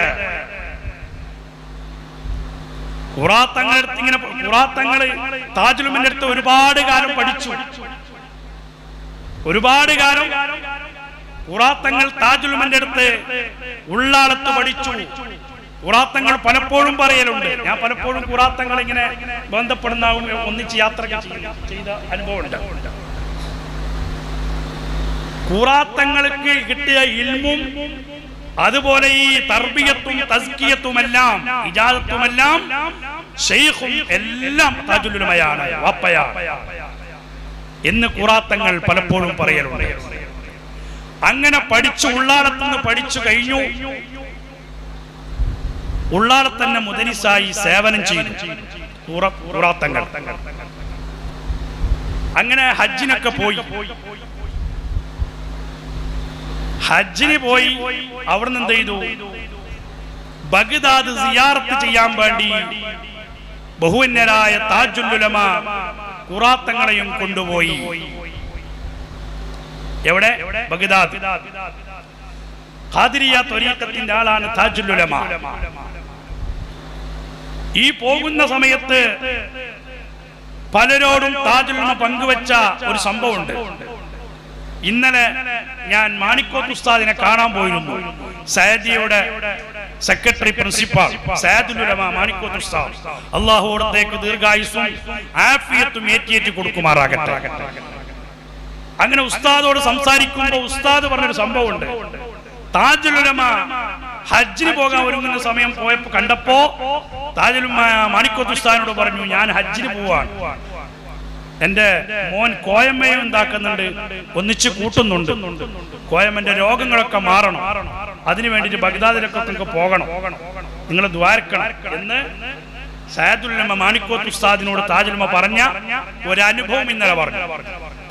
ഖുറാത്തങ്ങള് താജുൽ ഉലമയുടെ അടുത്ത് ഒരുപാട് കാലം പഠിച്ചു. ഒരുപാട് കാലം ഖുറാത്തങ്ങൾ താജുൽ ഉലമയുടെ അടുത്ത് ഉള്ളാളത്ത് പഠിച്ചു. ഖുറാത്തങ്ങൾ പലപ്പോഴും പറയലുണ്ട്, ഞാൻ പലപ്പോഴും ഖുറാത്തങ്ങൾ ഇങ്ങനെ ബന്ധപ്പെടുന്ന ഒന്നിച്ച് യാത്ര ചെയ്ത അനുഭവമുണ്ട്. ഖുറാത്തങ്ങൾക്ക് കിട്ടിയ ഇൽമും അതുപോലെ ഈ തർബിയത്തും തസ്കിയത്തുമെല്ലാം ഇജാദത്തുമെല്ലാം ശൈഖും എല്ലാം താജുൽ ഉലമയാണ്, വാപ്പയാണ് എന്ന് ഖുറാത്തങ്ങൾ പലപ്പോഴും പറയലുണ്ട്. അങ്ങനെ പഠിച്ചു ഉള്ളാടത്തുനിന്ന് പഠിച്ചു കഴിഞ്ഞു. ഉള്ളാടത്ത് തന്നെ മുദരിസായി സേവനം ചെയ്തു ഖുറാത്തങ്ങൾ. അങ്ങനെ ഹജ്ജിനൊക്കെ പോയി. ഹജ്ജിന് പോയി അവിടുന്ന് എന്ത് ചെയ്തു, ബഗ്ദാദ് സിയാറത്ത് ചെയ്യാൻ വേണ്ടി ബഹുവന്യരായ താജുൽ ഉലമ ഖുറാത്തങ്ങളെയും കൊണ്ടുപോയി. എവിടെ? ബഗ്ദാദ്. ഖാദിരിയ ത്വരീഖത്തിന്റെ ആളാണ് താജുൽ ഉലമ. ഈ പോകുന്ന സമയത്ത് പലരോടും താജുൽ ഉലമ പങ്കുവെച്ച ഒരു സംഭവമുണ്ട്. ഇന്നലെ ഞാൻ മാണിക്കോത്ത് ഉസ്താദിനെ കാണാൻ പോയിരുന്നു. സയദിയുടെ സെക്രട്ടറി പ്രിൻസിപ്പാൾ സയ്യിദുൽ ഉലമ മാണിക്കോത്ത് ഉസ്താദ്, അല്ലാഹു അവിടത്തേക്ക് ദീർഘായുസ്സും ആഫിയത്തും ഏറ്റിയേറ്റി കൊടുക്കുമാറാകട്ടെ. അങ്ങനെ ഉസ്താദോട് സംസാരിക്കുമ്പോൾ ഉസ്താദ് പറഞ്ഞൊരു സംഭവമുണ്ട്. താജുൽ ഉലമ ഹജ്ജിന് പോകാൻ ഒരുങ്ങുന്ന സമയം പോയപ്പോ കണ്ടപ്പോ താജുൽ ഉലമ മാണിക്കോത്ത് ഉസ്താദിനോട് പറഞ്ഞു, ഞാൻ ഹജ്ജിന് പോവാണ്, എന്റെ മോൻ കോയമ്മയും എന്താക്കുന്നുണ്ട്, ഒന്നിച്ച് കൂട്ടുന്നുണ്ട്, കോയമ്മന്റെ രോഗങ്ങളൊക്കെ മാറണം, അതിനു വേണ്ടിട്ട് ബഗ്ദാദിലൊക്കെ പോകണം, നിങ്ങൾ ദ്വാരക്കണം എന്ന് സയ്യിദുൽ ഉലമ മാണിക്കോത്ത് ഉസ്താദിനോട് താജുൽ ഉലമ പറഞ്ഞ ഒരു അനുഭവം ഇന്നലെ പറഞ്ഞു.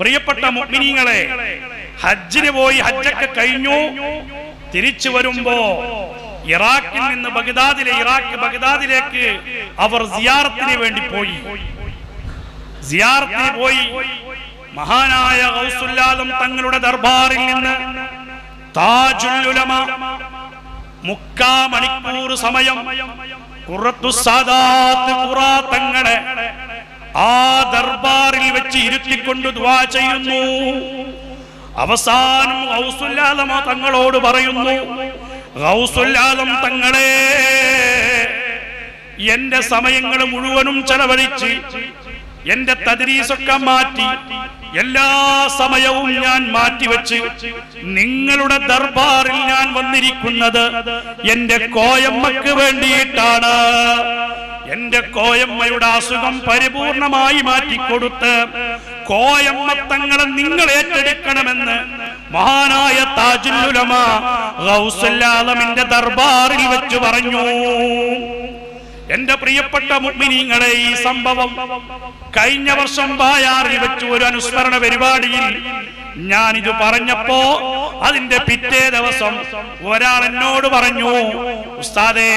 പ്രിയപ്പെട്ട മുഅ്മിനീങ്ങളെ, ഹജ്ജിന് പോയി ഹജ്ജൊക്കെ കഴിഞ്ഞു തിരിച്ചു വരുമ്പോ ഇറാഖിൽ നിന്ന് ബഗ്ദാദിലേക്ക് അവർ സിയാറത്തിന് വേണ്ടി പോയി. സിയാറത്തിന് പോയി മഹാനായ ഗൗസുൽ ആലം തങ്ങളുടെ ദർബാറിൽ നിന്ന് താജുൽ ഉലമ 3 മണിക്കൂർ സമയം ഖുറത്തു സാദാത്ത് ഖുറാത്തങ്ങളെ ആ ദർബാറിൽ വെച്ച് ഇരുത്തിക്കൊണ്ട് ദുആ ചെയ്യുന്നു. അവസാനം ഗൗസുൽ ആലം തങ്ങളോട് പറയുന്നു, ഗൗസുൽ ആലം തങ്ങളെ, എന്റെ സമയങ്ങൾ മുഴുവനും ചെലവഴിച്ച് എന്റെ തദ്രീസൊക്കെ മാറ്റി എല്ലാ സമയവും ഞാൻ മാറ്റിവെച്ച് നിങ്ങളുടെ ദർബാറിൽ ഞാൻ വന്നിരിക്കുന്നത് എന്റെ കോയമ്മക്ക് വേണ്ടിയിട്ടാണ്. എന്റെ കോയമ്മയുടെ അസുഖം പരിപൂർണമായി മാറ്റിക്കൊടുത്ത് കോയമ്മ തങ്ങളെ നിങ്ങൾ ഏറ്റെടുക്കണമെന്ന് മഹാനായ താജുൽ ഉലമ ഗൗസുൽ ആലമിന്റെ ദർബാറിൽ വെച്ച് പറഞ്ഞു. എന്റെ പ്രിയപ്പെട്ട മുഅ്മിനീങ്ങളെ, ഈ സംഭവം കഴിഞ്ഞ വർഷം ബായാറിൽ വെച്ച് ഒരു അനുസ്മരണ പരിപാടിയിൽ ഞാനിത് പറഞ്ഞപ്പോ അതിന്റെ പിറ്റേ ദിവസം ഒരാൾ എന്നോട് പറഞ്ഞു, ഉസ്താദേ,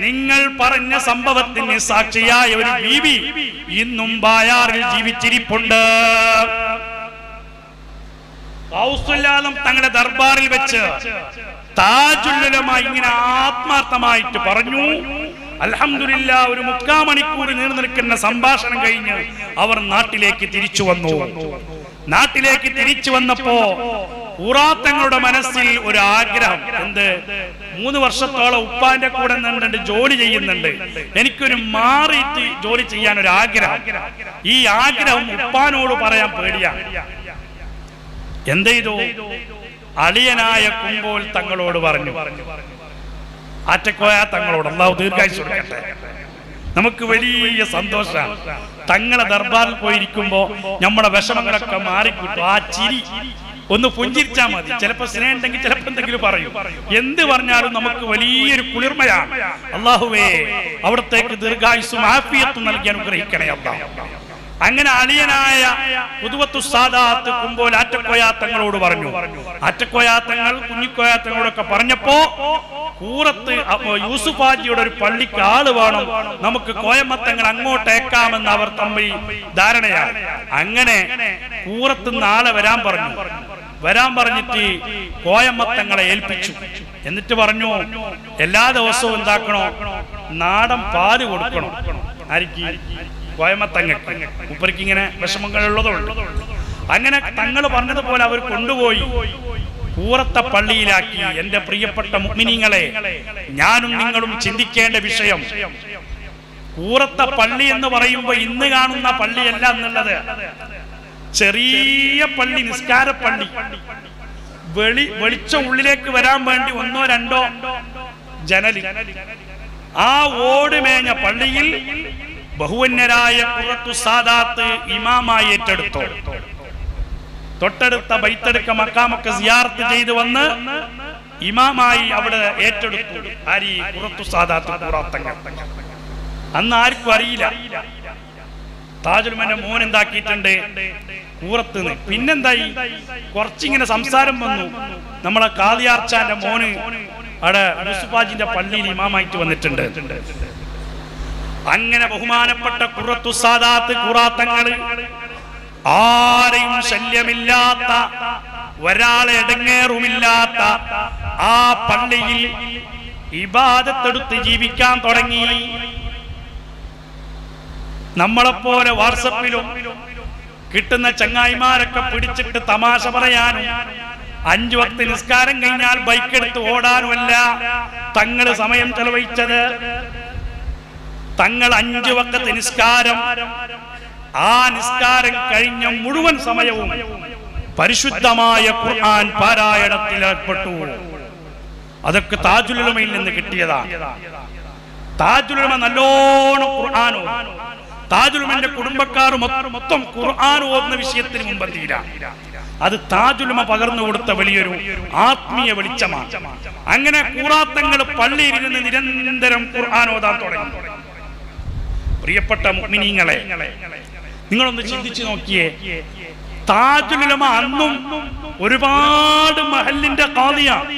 നിങ്ങൾ പറഞ്ഞ സംഭവത്തിന് സാക്ഷിയായ ഒരു ബീവി ഇന്നും ബായാറിൽ ജീവിച്ചിരിപ്പുണ്ട്. ഗൗസുൽ ആലം തങ്ങളുടെ ദർബാറിൽ വെച്ച് താജുൽ ഉലമ ഇങ്ങനെ ആത്മാർത്ഥമായിട്ട് പറഞ്ഞു. അൽഹംദുലില്ലാ, ഒരു 3 മണിക്കൂർ നീണ്ടു നിൽക്കുന്ന സംഭാഷണം കഴിഞ്ഞ് അവർ നാട്ടിലേക്ക് തിരിച്ചു വന്നു. നാട്ടിലേക്ക് തിരിച്ചു വന്നപ്പോ ഖുറാത്തങ്ങളുടെ മനസ്സിൽ ഒരു ആഗ്രഹം. എന്ത്? 3 വർഷത്തോളം ഉപ്പാന്റെ കൂടെ നിന്നുണ്ട്, ജോലി ചെയ്യുന്നുണ്ട്. എനിക്കൊരു മാറിയിട്ട് ജോലി ചെയ്യാൻ ഒരു ആഗ്രഹം. ഈ ആഗ്രഹം ഉപ്പാനോട് പറയാൻ പേടിയാണ്. എന്ത് ചെയ്തു? അളിയനായ കുമ്പോൾ തങ്ങളോട് പറഞ്ഞു. ആറ്റക്കോയ തങ്ങളോട്, അല്ലാഹു ദീർഘായുസ്സ് കൊടുക്കട്ടെ. നമുക്ക് വലിയ സന്തോഷമാണ്. തങ്ങളെ ദർബാറിൽ പോയിരിക്കുമ്പോ നമ്മുടെ വിഷമങ്ങളൊക്കെ മാറിക്കിട്ടും. ആ ചിരി ഒന്ന് പുഞ്ചിരിച്ചാൽ മതി. ചിലപ്പോ സ്നേഹം ഉണ്ടെങ്കിൽ ചിലപ്പോ എന്തെങ്കിലും പറയും. എന്ത് പറഞ്ഞാലും നമുക്ക് വലിയൊരു കുളിർമയാണ്. അല്ലാഹുവേ, അവിടത്തേക്ക് ദീർഘായുസ്സും ആഫിയത്തും നൽകി അനുഗ്രഹിക്കണേ അല്ലാഹ്. അങ്ങനെ അളിയനായ ഖുദ്വത്തു സാദാത്ത് കുമ്പോൾ ആറ്റക്കോയാത്തങ്ങളോട് പറഞ്ഞു. ആറ്റക്കോയാത്തങ്ങൾ കുഞ്ഞിക്കോയാത്തങ്ങളോടൊക്കെ പറഞ്ഞപ്പോ കൂറത്ത് യൂസുഫ് ഹാജിയുടെ ഒരു പള്ളിക്ക് ആള് വേണം, നമുക്ക് കോയമ്മത്തങ്ങൾ അങ്ങോട്ടേക്കാമെന്ന് അവർ തമ്മിൽ ധാരണയാണ്. അങ്ങനെ കൂറത്തുനിന്ന് ആളെ വരാൻ പറഞ്ഞു. വരാൻ പറഞ്ഞിട്ട് കോയമ്മത്തങ്ങളെ ഏൽപ്പിച്ചു. എന്നിട്ട് പറഞ്ഞു, എല്ലാ ദിവസവും എന്താക്കണോ? നാടൻ പാല് കൊടുക്കണം. ആർക്ക്? കോയമ്മത്തങ്ങൾക്ക്. ഉപ്പർക്ക് ഇങ്ങനെ വിഷമങ്ങളുള്ളതുണ്ട്. അങ്ങനെ തങ്ങൾ പറഞ്ഞതുപോലെ അവർ കൊണ്ടുപോയി കൂറത്തെ പള്ളിയിലാക്കി. എന്റെ പ്രിയപ്പെട്ട മുഅ്മിനീങ്ങളെ, ഞാനും നിങ്ങളും ചിന്തിക്കേണ്ട വിഷയം, കൂറത്തെ പള്ളി എന്ന് പറയുമ്പോൾ ഇന്ന് കാണുന്ന പള്ളിയല്ല എന്നുള്ളത്. ചെറിയ പള്ളി, നിസ്കാര പള്ളി. വെളിച്ചം ഉള്ളിലേക്ക് വരാൻ വേണ്ടി 1 or 2 ജനല്. ആ ഓട് മേഞ്ഞ പള്ളിയിൽ ബഹുവന്യരായ ഖുറത്തു സാദാത്ത് ഇമാമായി ഏറ്റെടുത്തു. തൊട്ടടുത്ത ബൈത്തെടുക്ക മക്കാമൊക്കെ സിയാറത്ത് ചെയ്തു വന്ന് ഇമാമായി അവിടെ ഏറ്റെടുത്തു. ആരി? ഖുറത്തു സാദാത്ത് ഖുറാത്തങ്ങൾ. അന്ന് ആർക്കും അറിയില്ല. താജുലുമന്റെ മോൻ എന്താക്കിയിട്ടുണ്ട്? കൂറത്തുനിന്ന്. പിന്നെന്തായി? കുറച്ചിങ്ങനെ സംസാരം വന്നു. നമ്മളെ കാളിയാർച്ചാന്റെ മോന് അവിടെ യൂസുഫ് ഹാജിന്റെ പള്ളിയിൽ ഇമാമായിട്ട് വന്നിട്ടുണ്ട്. അങ്ങനെ ബഹുമാനപ്പെട്ട ഖുറത്തു സാദാത്ത് ഖുറാത്തങ്ങള് ആരെയും ശല്യമില്ലാത്ത, ഒരാളെ ഇടങ്ങേറുമില്ലാത്ത ആ പള്ളിയിൽ ഇബാദത്തെടുത്ത് ജീവിക്കാൻ തുടങ്ങി. നമ്മളെപ്പോലെ വാട്സപ്പിലും കിട്ടുന്ന ചങ്ങായിമാരൊക്കെ പിടിച്ചിട്ട് തമാശ പറയാനും 5 വക്ത് നിസ്കാരം കഴിഞ്ഞാൽ ബൈക്കെടുത്ത് ഓടാനുമല്ല തങ്ങള് സമയം ചെലവഴിച്ചത്. തങ്ങൾ 5 വക്ത് നിസ്കാരം, ആ നിസ്കാരം കഴിഞ്ഞ മുഴുവൻ സമയവും പരിശുദ്ധമായ ഖുർആൻ പാരായണത്തിൽ ഏർപ്പെട്ടു. അതൊക്കെ താജുൽ ഉലമയിൽ നിന്ന് കിട്ടിയതാണ്. താജുൽ ഉലമ നല്ലോണം ഖുർആനോ, താജുൽ ഉലമന്റെ കുടുംബക്കാർ മൊത്തം ഖുർആൻ ഓതുന്ന വിഷയത്തിന് മുമ്പന്തിയിലാണ്. അത് താജുൽ ഉലമ പകർന്നു കൊടുത്ത വലിയൊരു ആത്മീയ വെളിച്ചമാണ്. അങ്ങനെ ഖുറാത്തങ്ങൾ പള്ളിയിൽ ഇരുന്ന് നിരന്തരം ഖുർആൻ ഓതാൻ തുടങ്ങി. പ്രിയപ്പെട്ട മുഅ്മിനീങ്ങളെ, നിങ്ങളൊന്ന് ചിന്തിച്ചു നോക്കിയേ. താജുൽ ഉലമ അന്നും ഒരുപാട് മഹല്ലിന്റെ ഖാദിയാണ്.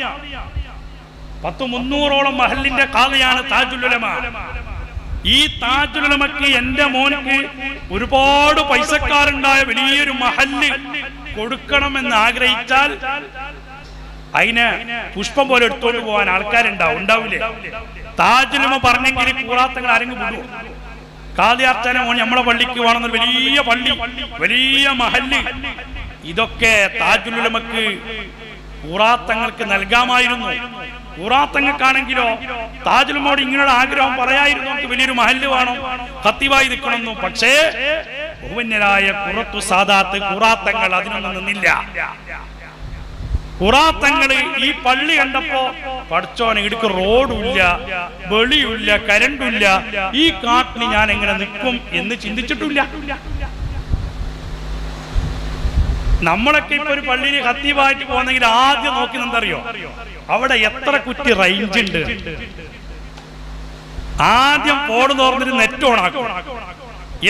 100-300ഓളം മഹല്ലിന്റെ ഖാദിയാണ് താജുൽ ഉലമ. ഈ താജുൽ ഉലമക്ക്, എന്റെ മോനക്ക് ഒരുപാട് പൈസക്കാരുണ്ടായ വലിയൊരു മഹല്ല് കൊടുക്കണമെന്ന് ആഗ്രഹിച്ചാൽ അതിന് പുഷ്പം പോലെ എടുത്തോണ്ട് പോകാൻ ആൾക്കാരുണ്ടാവും, ഉണ്ടാവില്ലേ? താജുൽ ഉലമ പറഞ്ഞെങ്കിൽ ഖുറാത്തങ്ങൾ ആരെങ്കിലും വിടുവോ? കാദിയാർച്ചാനെ മോൻ നമ്മളെ പള്ളിക്ക് വേണമെന്നൊരു വലിയ പള്ളി, വലിയ മഹല്ല്, ഇതൊക്കെ താജുൽ ഉലമക്ക് ഖുറാത്തങ്ങൾക്ക് നൽകാമായിരുന്നു. ഖുറാത്തങ്ങൾക്കാണെങ്കിലോ താജുൽ ഉലമയോട് ഇങ്ങനെയുള്ള ആഗ്രഹം പറയായിരുന്നു, നമുക്ക് വലിയൊരു മഹല്ല് വേണം, ഖത്തീബായി നിൽക്കണമെന്നും. പക്ഷേ ബഹുവന്യരായ ഖുറത്തു സാദാത്ത് ഖുറാത്തങ്ങൾ അതിനൊന്നും നിന്നില്ല. ഖുറാത്തങ്ങള് ഈ പള്ളി കണ്ടപ്പോ, പഠിച്ചോനെ ഇടുക്ക് റോഡുമില്ല, വെളിയില്ല, കരണ്ടില്ല, ഈ കാട്ടിന് ഞാൻ എങ്ങനെ നിൽക്കും എന്ന് ചിന്തിച്ചിട്ടില്ല. നമ്മളൊക്കെ ഇപ്പൊ ഒരു പള്ളിയിൽ ഖത്തീബായിട്ട് പോകുന്നെങ്കിൽ ആദ്യം നോക്കി എന്തറിയോ? അവിടെ എത്ര കുറ്റി റേഞ്ച് ഉണ്ട്. ആദ്യം ഫോൺ തുറന്നിട്ട് നെറ്റ് ഓൺ ആക്കും.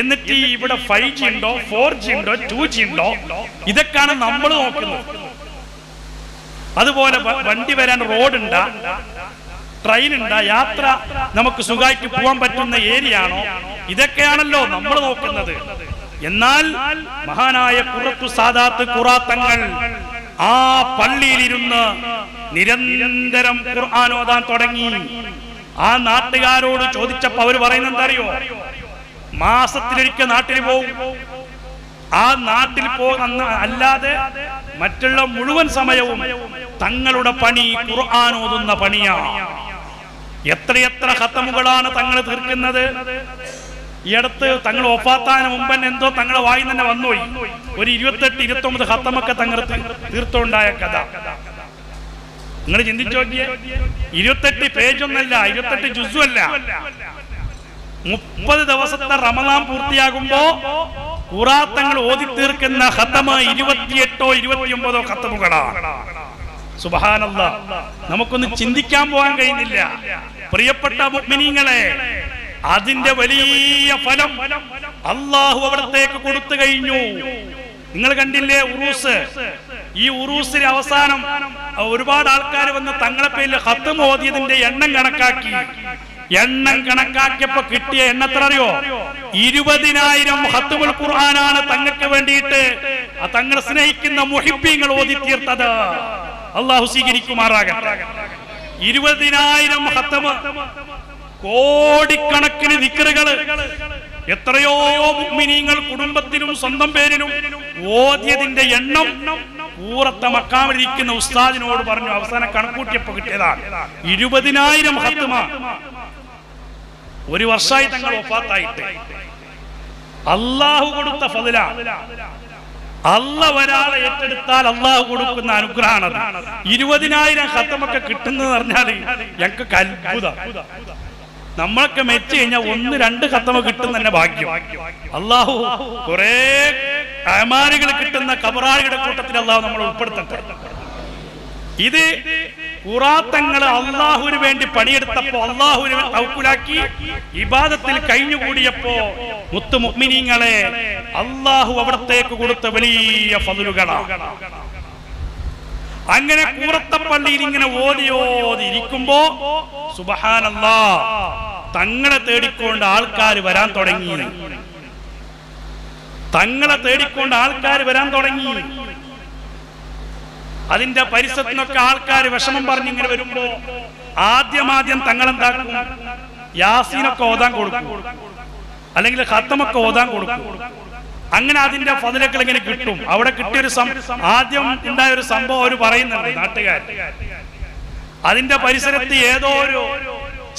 എന്നിട്ട് ഇവിടെ 5G ഉണ്ടോ, 4G ഉണ്ടോ, 2G ഉണ്ടോ, ഇതൊക്കെയാണ് നമ്മൾ നോക്കുന്നത്. അതുപോലെ വണ്ടി വരാൻ റോഡുണ്ടാ, ട്രെയിൻ ഉണ്ടാ, യാത്ര നമുക്ക് സുഖമായിട്ട് പോകാൻ പറ്റുന്ന ഏരിയ ആണോ, ഇതൊക്കെയാണല്ലോ നമ്മൾ നോക്കുന്നത്. എന്നാൽ മഹാനായ ഖുറത്തു സാദാത്ത് ഖുറാത്തങ്ങൾ ആ പള്ളിയിലിരുന്ന് നിരന്തരം ഖുർആൻ ഓതാൻ തുടങ്ങി. ആ നാട്ടുകാരോട് ചോദിച്ചപ്പോ അവർ പറയുന്നത് എന്താ അറിയോ? മാസത്തിലൊരിക്കൽ നാട്ടിൽ പോകും, ആ നാട്ടിൽ പോകുന്ന അല്ലാതെ മറ്റുള്ള മുഴുവൻ സമയവും തങ്ങളുടെ പണി ഖുർആൻ ഓതുന്ന പണിയാണ്. എത്രയെത്ര ഖത്തമുകളാണ് തങ്ങൾ തീർക്കുന്നത്. ഈ അടുത്ത് തങ്ങൾ വഫാത്താന് മുമ്പ് എന്തോ തങ്ങളെ വായി തന്നെ വന്നുപോയി. ഒരു 28-29 ഖത്തമൊക്കെ തങ്ങൾ തീർത്തുണ്ടായ കഥ നിങ്ങൾ ചിന്തിച്ചു നോക്കിയേ. 28 പേജൊന്നല്ല, 28 ജുസുമല്ല. 30 ദിവസത്തെ റമദാൻ പൂർത്തിയാകുമ്പോ ഖുറാത്തങ്ങൾ ഓതി തീർക്കുന്ന ഖത്തമ് 28-29 ഖത്തമുകളാണ്. സുബ്ഹാനല്ലാഹ്, നമുക്കൊന്ന് ചിന്തിക്കാൻ പോകാൻ കഴിയുന്നില്ല. പ്രിയപ്പെട്ട മുഅ്മിനീങ്ങളെ, അതിന്റെ വലിയ ഫലം അല്ലാഹു അവിടത്തേക്ക് കൊടുത്തു കഴിഞ്ഞു. നിങ്ങൾ കണ്ടില്ലേ ഉറൂസ്? ഈ ഉറൂസിന് അവസാനം ഒരുപാട് ആൾക്കാർ വന്ന് തങ്ങളെ പേരിൽ ഖത്തം ഓതിയതിന്റെ എണ്ണം കണക്കാക്കിയപ്പോ കിട്ടിയ എണ്ണത്ര അറിയോ? 20,000 ഖത്തമുൽ ഖുർആനാണ് തങ്ങൾക്ക് വേണ്ടിയിട്ട് തങ്ങൾ സ്നേഹിക്കുന്ന മുഹിബ്ബീങ്ങൾ ഓതി തീർത്തത്. അല്ലാഹു സ്വീകരിക്കുമാറാകട്ടെ. 20,000 ഖത്തമ്, കോടിക്കണക്കിന് ദിക്റുകള്, എത്രയോ മുഅ്മിനീങ്ങൾ കുടുംബത്തിലും സ്വന്തം പേരിലും ഓതിയതിന്റെ എണ്ണം കൂറത്ത മക്കാമിലിരിക്കുന്ന ഉസ്താദിനോട് പറഞ്ഞു. അവസാനം കണക്കൂട്ടിയപ്പോ കിട്ടിയതാണ് 20,000 ഖത്തമ. ഒരു വർഷമായി തങ്ങൾ വഫാത്തായിട്ട്. അല്ലാഹു കൊടുത്ത ഫദ്ല. അല്ലാഹു ഒരാളെ ഏറ്റെടുത്താൽ അല്ലാഹു കൊടുക്കുന്ന അനുഗ്രഹമാണ്. 20,000 ഖത്തമൊക്കെ കിട്ടുന്നത് പറഞ്ഞാല് ഞങ്ങൾക്ക് അത്ഭുതം. നമ്മളൊക്കെ മെച്ച് കഴിഞ്ഞാൽ 1-2 ഖത്തമ കിട്ടുന്ന തന്നെ ഭാഗ്യം. അല്ലാഹു കുറെ അമാരികൾ കിട്ടുന്ന കബറാളിയുടെ കൂട്ടത്തിൽ അല്ലാഹു നമ്മൾ ഉൾപ്പെടുത്തട്ടെ. ഇത് ഖുറാത്തങ്ങൾ അല്ലാഹുവിന് വേണ്ടി പണിയെടുത്തപ്പോ, അല്ലാഹുവിനെ തവക്കുലാക്കി ഇബാദത്തിൽ കഴിഞ്ഞുകൂടിയപ്പോ മുത്തു മുഅ്മിനീങ്ങളെ അല്ലാഹു അവിടത്തേക്ക് കൊടുത്ത വലിയ ഫദ്ലുകളാണ്. അങ്ങനെ കൂറത്തപ്പള്ളിയിൽ ഇങ്ങനെ ഓതി ഇരിക്കുമ്പോ സുബ്ഹാനല്ലാഹ്, തങ്ങളെ തേടിക്കൊണ്ട് ആൾക്കാർ വരാൻ തുടങ്ങി. അതിന്റെ പരിസരത്തിനൊക്കെ ആൾക്കാർ വിഷമം പറഞ്ഞിങ്ങനെ വരുമ്പോ ആദ്യം തങ്ങളെന്താക്കും? യാസീനൊക്കെ ഓതാൻ കൊടുക്കും, അല്ലെങ്കിൽ ഖത്തമൊക്കെ ഓതാൻ കൊടുക്കും. അങ്ങനെ അതിന്റെ ഫദ്ലുകൾ ഇങ്ങനെ കിട്ടും. അവിടെ കിട്ടിയൊരു ആദ്യം ഉണ്ടായ ഒരു സംഭവം അവർ പറയുന്നുണ്ട് നാട്ടുകാർ. അതിന്റെ പരിസരത്ത് ഏതോ ഒരു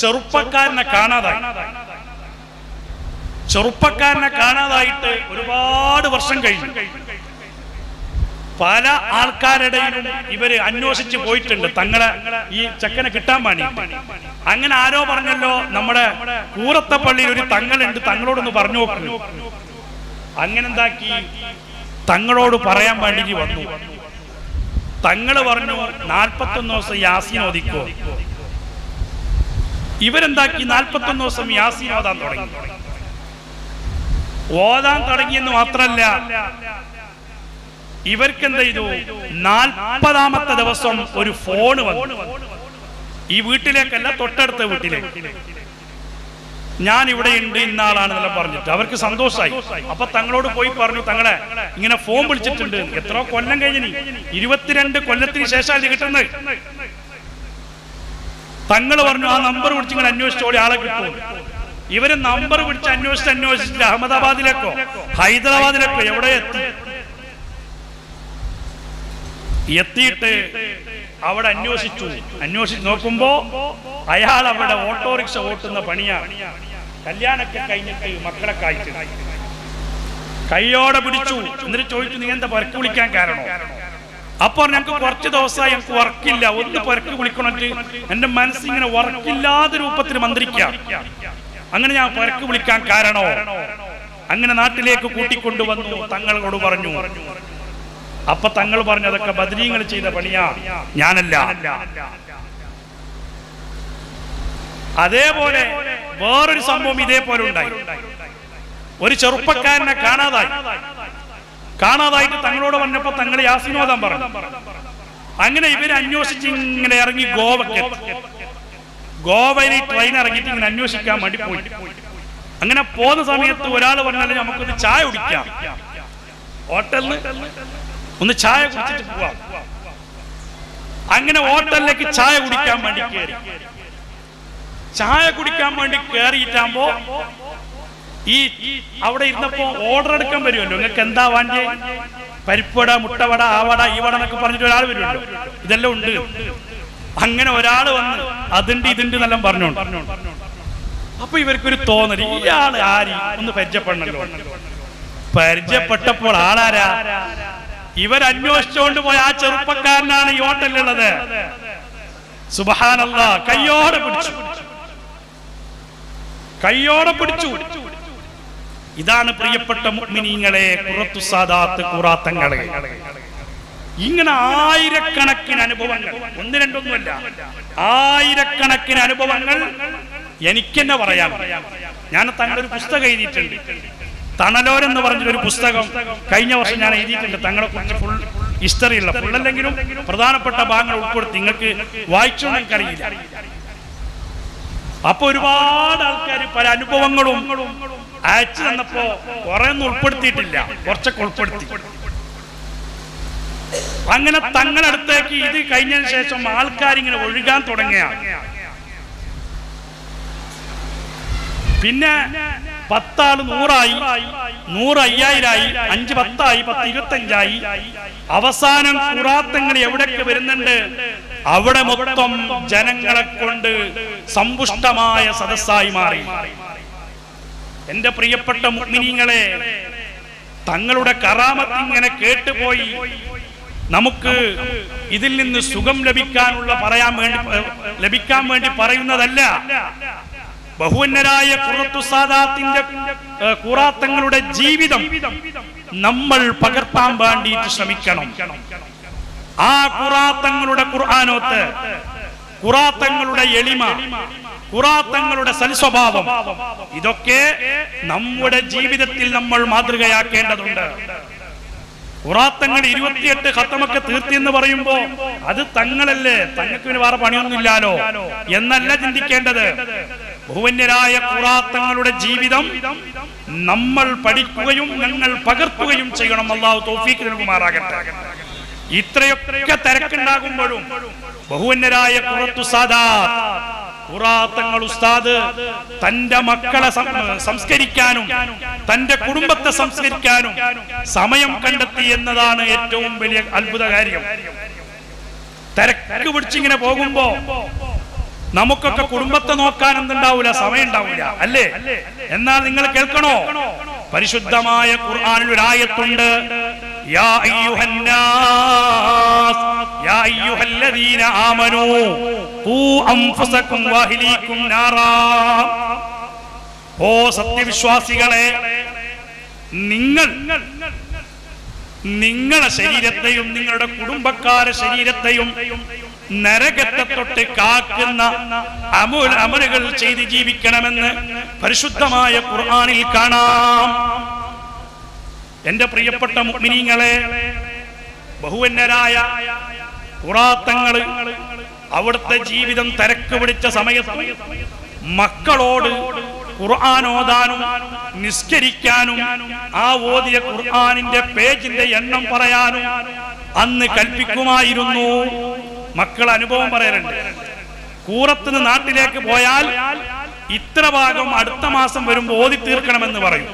ചെറുപ്പക്കാരനെ കാണാതായിട്ട് ഒരുപാട് വർഷം കഴിഞ്ഞു. പല ആൾക്കാരുടെയും ഇവര് അന്വേഷിച്ച് പോയിട്ടുണ്ട് തങ്ങളെ ഈ ചെക്കനെ കിട്ടാൻ വേണ്ടി. അങ്ങനെ ആരോ പറഞ്ഞല്ലോ, നമ്മുടെ കൂറത്തപ്പള്ളിയിൽ ഒരു തങ്ങളുണ്ട്, തങ്ങളോടൊന്ന് പറഞ്ഞു നോക്കുന്നു. അങ്ങനെ എന്താക്കി, തങ്ങളോട് പറയാൻ വേണ്ടി വന്നു. തങ്ങള് പറഞ്ഞു 41 ദിവസം യാസീൻ ഓതിക്കോ. ഇവരെന്താക്കി 41 ദിവസം യാസീൻ ഓതാൻ തുടങ്ങിയെന്ന് മാത്രല്ല, ഇവർക്ക് എന്ത് ചെയ്തു? 40ാമത്തെ ദിവസം ഒരു ഫോണ് വന്നു. ഈ വീട്ടിലേക്കല്ല, തൊട്ടടുത്ത വീട്ടിലേക്ക്. ഞാൻ ഇവിടെ ഉണ്ട്, ഇന്നാളാണെന്നെല്ലാം പറഞ്ഞിട്ട് അവർക്ക് സന്തോഷമായി. അപ്പൊ തങ്ങളോട് പോയി പറഞ്ഞു, തങ്ങളെ ഇങ്ങനെ ഫോൺ വിളിച്ചിട്ടുണ്ട്. എത്ര കൊല്ലം കഴിഞ്ഞു? 22 കൊല്ലത്തിന് ശേഷം ഇത് കിട്ടുന്നത്. തങ്ങൾ പറഞ്ഞു, ആ നമ്പർ വിളിച്ച് ഇങ്ങനെ അന്വേഷിച്ചോളി, ആളെ കിട്ടും. ഇവര് നമ്പർ വിളിച്ച് അന്വേഷിച്ചിട്ട് അഹമ്മദാബാദിലേക്കോ ഹൈദരാബാദിലേക്കോ എവിടെ എത്തിയിട്ട് അവിടെ അന്വേഷിച്ച് നോക്കുമ്പോ അയാൾ അവിടെ ഓട്ടോറിക്ഷ ഓട്ടുന്ന പണിയാണ്. കല്യാണൊക്കെ കഴിഞ്ഞിട്ട് മക്കളൊക്കെ ആയിട്ട് കൈയോടെ പിടിച്ചു. എന്നിട്ട് ചോദിച്ചു, നീ എന്താ പരക്ക് വിളിക്കാൻ കാരണം? അപ്പോൾ ഞങ്ങൾക്ക് കുറച്ച് ദിവസമായി ഞങ്ങൾക്ക് വർക്കില്ല, ഒന്ന് പരക്ക് വിളിക്കണിട്ട് എന്റെ മനസ്സിങ്ങനെ വർക്കില്ലാത്ത രൂപത്തിൽ മന്ത്രിക്കാം. അങ്ങനെ ഞാൻ പരക്ക് വിളിക്കാൻ കാരണോ? അങ്ങനെ നാട്ടിലേക്ക് കൂട്ടിക്കൊണ്ടുവന്നു. തങ്ങളോട് പറഞ്ഞു. അപ്പൊ തങ്ങൾ പറഞ്ഞു, അതൊക്കെ ബദരീങ്ങൾ ചെയ്ത പണിയാ, ഞാനല്ല. അതേപോലെ വേറൊരു സംഭവം ഇതേപോലെ ഉണ്ടായി. ഒരു ചെറുപ്പക്കാരനെ കാണാതായിട്ട് തങ്ങളോട് പറഞ്ഞപ്പോ തങ്ങൾ യാസീൻ ഓതാൻ പറഞ്ഞു. അങ്ങനെ ഇവര് അന്വേഷിച്ച് ഇങ്ങനെ ഇറങ്ങി ഗോവയിൽ ട്രെയിൻ ഇറങ്ങിയിട്ട് ഇങ്ങനെ അന്വേഷിക്കാൻ വേണ്ടി പോയി. അങ്ങനെ പോകുന്ന സമയത്ത് ഒരാൾ പറഞ്ഞാലും നമുക്കൊന്ന് ചായ കുടിക്കാം, ഹോട്ടലിൽ ഒന്ന് ചായ കുടിച്ചിട്ട് പോവാം. അങ്ങനെ ഹോട്ടലിലേക്ക് ചായ കുടിക്കാൻ വേണ്ടി കയറിയിട്ടാകുമ്പോ ഈ അവിടെ ഇരുന്നപ്പോ ഓർഡർ എടുക്കാൻ വരുമല്ലോ, നിങ്ങൾക്ക് എന്താ വേണ്ടി, പരിപ്പുവട, മുട്ടവട, ആ വട, ഈ വട എന്നൊക്കെ പറഞ്ഞിട്ട് ഒരാൾ വരുമല്ലോ, ഇതെല്ലാം ഉണ്ട്. അങ്ങനെ ഒരാൾ വന്ന് അതുണ്ട് ഇതുണ്ട് എന്നെല്ലാം പറഞ്ഞോണ്ട്. അപ്പൊ ഇവർക്കൊരു തോന്നല്, ഇയാള് ആര് ഒന്ന് പരിചയപ്പെടണല്ലോ. പരിചയപ്പെട്ടപ്പോൾ ആളാരാ, ഇവരന്വേഷിച്ചുകൊണ്ട് പോയ ആ ചെറുപ്പക്കാരനാണ് ഈ ഹോട്ടലിലുള്ളത്. സുബ്ഹാനല്ലാഹ്, കയ്യോടെ പിടിച്ചു. ഇതാണ് പ്രിയപ്പെട്ട മുഅ്മിനീങ്ങളെ, ഖുറത്തു സാദാത്ത്, ഖുറാത്തങ്ങളെ. ഇങ്ങനെ ആയിരക്കണക്കിന് അനുഭവങ്ങൾ, ഒന്ന് രണ്ടൊന്നുമല്ല, ആയിരക്കണക്കിന് അനുഭവങ്ങൾ എനിക്കെന്നെ പറയാം. ഞാൻ തങ്ങളൊരു പുസ്തകം എഴുതിയിട്ടുണ്ട്, തണലോരെന്ന് പറഞ്ഞൊരു പുസ്തകം കഴിഞ്ഞ വർഷം ഞാൻ എഴുതിയിട്ടുണ്ട്. തങ്ങളെ കുറിച്ച് ഫുൾ ഹിസ്റ്ററി ഉള്ള, ഫുള്ളല്ലെങ്കിലും പ്രധാനപ്പെട്ട ഭാഗങ്ങൾ ഉൾപ്പെടുത്തി. നിങ്ങൾക്ക് വായിച്ചോ എനിക്കറിയില്ല. അപ്പൊ ഒരുപാട് ആൾക്കാർ പല അനുഭവങ്ങളും അയച്ചു തന്നപ്പോ കുറെ ഒന്നും ഉൾപ്പെടുത്തിയിട്ടില്ല, കുറച്ചൊക്കെ ഉൾപ്പെടുത്തി. അങ്ങനെ തങ്ങളടുത്തേക്ക് ഇത് കഴിഞ്ഞതിന് ശേഷം ആൾക്കാരിങ്ങനെ ഒഴുകാൻ തുടങ്ങിയ, പിന്നെ 10 ആള് 100 ആയി, 100 5000 ആയി, 5 10 ആയി, 10 25 ആയി. അവസാനം ഖുറാത്തങ്ങൾ എവിടേക്ക് വരുന്നുണ്ട്, അവിടെ മൊത്തം ജനങ്ങളെ കൊണ്ട് സമ്പുഷ്ടമായ സദസ്സായി മാറി. എന്റെ പ്രിയപ്പെട്ട മുഅ്മിനീങ്ങളെ, തങ്ങളുടെ കറാമത്ത് ഇങ്ങനെ കേട്ടുപോയി നമുക്ക് ഇതിൽ നിന്ന് സുഖം ലഭിക്കാൻ വേണ്ടി പറയുന്നതല്ല. ബഹുവന്നരായ ഖുറത്തു സാദാത്തിന്റെ ഖുറാത്തങ്ങളുടെ ജീവിതം നമ്മൾ പകർത്താൻ വേണ്ടിയിട്ട് ശ്രമിക്കണം. ആ ഖുറാത്തങ്ങളുടെ ഖുർആനോത്ത്, ഖുറാത്തങ്ങളുടെ എളിമ, ഖുറാത്തങ്ങളുടെ സൽസ്വഭാവം, ഇതൊക്കെ നമ്മുടെ ജീവിതത്തിൽ നമ്മൾ മാതൃകയാക്കേണ്ടതുണ്ട്. ഖുറാത്തങ്ങൾ 28 ഖത്തമൊക്കെ തീർത്തി എന്ന് പറയുമ്പോ അത് തങ്ങളല്ലേ, തങ്ങൾക്ക് പിന്നെ വേറെ പണിയൊന്നുമില്ലാലോ എന്നല്ല ചിന്തിക്കേണ്ടത്. ബഹുവന്യരായ ഖുറാത്തങ്ങളുടെ ജീവിതം നമ്മൾ പഠിക്കുകയും ഞങ്ങൾ പകർത്തുകയും ചെയ്യണം. അല്ലാഹു തൗഫീഖ് നൽകുമാറാകട്ടെ. ഇത്രയൊക്കെ തിരക്കുണ്ടാകുമ്പോഴും ബഹുവന്യരായ ഖുറത്തു സാദാത്ത്, ഖുറാത്തങ്ങൾ ഉസ്താദ് തന്റെ മക്കളെ സംസ്കരിക്കാനും തന്റെ കുടുംബത്തെ സംസ്കരിക്കാനും സമയം കണ്ടെത്തി എന്നതാണ് ഏറ്റവും വലിയ അത്ഭുത കാര്യം. തിരക്ക് പിടിച്ചിങ്ങനെ പോകുമ്പോ നമുക്കൊക്കെ കുടുംബത്തെ നോക്കാൻ എന്തുണ്ടാവില്ല, സമയം ഉണ്ടാവില്ല, അല്ലേ? എന്നാൽ നിങ്ങൾ കേൾക്കണോ, പരിശുദ്ധമായ ഖുർആനിൽ ഒരു ആയത്തുണ്ട്, യാ അയ്യുഹന്നാസ് യാ അയ്യുഹല്ലദീന ആമനൂ ഖൂ അൻഫുസകും വഅഹ്ലീകും നാറാ. ഓ സത്യവിശ്വാസികളെ, നിങ്ങളുടെ ശരീരത്തെയും നിങ്ങളുടെ കുടുംബക്കാരുടെ ശരീരത്തെയും നരകത്തെ തൊട്ട് കാക്കുന്ന അമലുകൾ ചെയ്ത് ജീവിക്കണമെന്ന് പരിശുദ്ധമായ ഖുർആനിൽ കാണാം. എന്റെ പ്രിയപ്പെട്ട മുഅ്മിനീങ്ങളെ, ബഹുവന്നരായ ഖുറാത്തങ്ങൾ അവിടുത്തെ ജീവിതം തിരക്ക് പിടിച്ച സമയത്ത് മക്കളോട് ഖുർആൻ ഓതാനും നിസ്കരിക്കാനും ആ ഓതിയ ഖുർആനിന്റെ പേജിന്റെ എണ്ണം പറയാനും അന്ന് കൽപ്പിക്കുമായിരുന്നു. മക്കൾ അനുഭവം പറയാറുണ്ട്. കൂറത്തുനിന്ന് നാട്ടിലേക്ക് പോയാൽ ഇത്ര ഭാഗം അടുത്ത മാസം വരുമ്പോൾ ഓതി തീർക്കണമെന്ന് പറയും.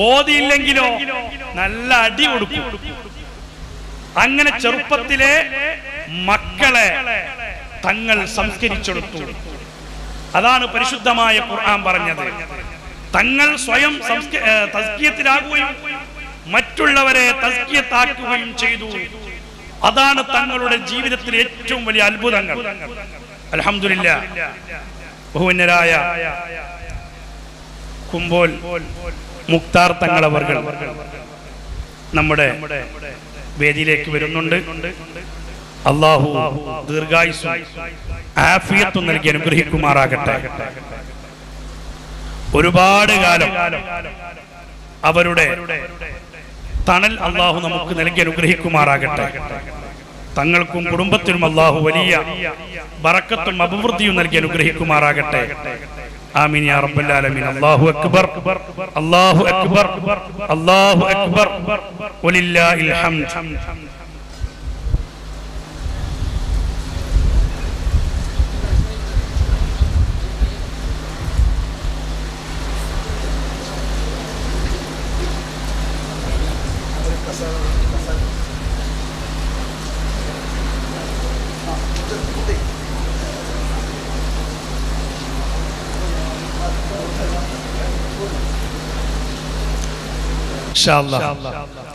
ഓതിയില്ലെങ്കിലോ നല്ല അടി കൊടുക്കും. അങ്ങനെ ചെറുപ്പത്തിലെ മക്കളെ തങ്ങൾ സംസ്കരിച്ചെടുത്തു. അതാണ് പരിശുദ്ധമായ ഖുർആൻ പറഞ്ഞത്. തങ്ങൾ സ്വയം തസ്കിയത്തിലാകുകയും മറ്റുള്ളവരെ തസ്കിയത്താക്കുകയും ചെയ്തു. അതാണ് തങ്ങളുടെ ജീവിതത്തിലെ ഏറ്റവും വലിയ അത്ഭുതങ്ങൾ. അൽഹംദുലില്ലാഹ്, ബഹുവന്യരായ കുമ്പോൽ മുക്താർ തങ്ങളവർകൾ നമ്മുടെ വേദിയിലേക്ക് വരുന്നുണ്ട്. അല്ലാഹു ദീർഘായുസ്സും ആഫിയത്തും നൽകി അനുഗ്രഹിക്കുമാറാകട്ടെ. ഒരുപാട് കാലം അവരുടെ തണൽ അല്ലാഹു നമുക്ക് നൽകി അനുഗ്രഹിക്കുമാറാകട്ടെ. തങ്ങൾക്കും കുടുംബത്തിനും അല്ലാഹു വലിയ ബറക്കത്തും അഭിവൃദ്ധിയും നൽകി അനുഗ്രഹിക്കുമാറാകട്ടെ. ആമീൻ യാ റബ്ബൽ ആലമീൻ. അല്ലാഹു അക്ബർ, അല്ലാഹു അക്ബർ, അല്ലാഹു അക്ബർ, വലില്ലാഹിൽ ഹംദ്.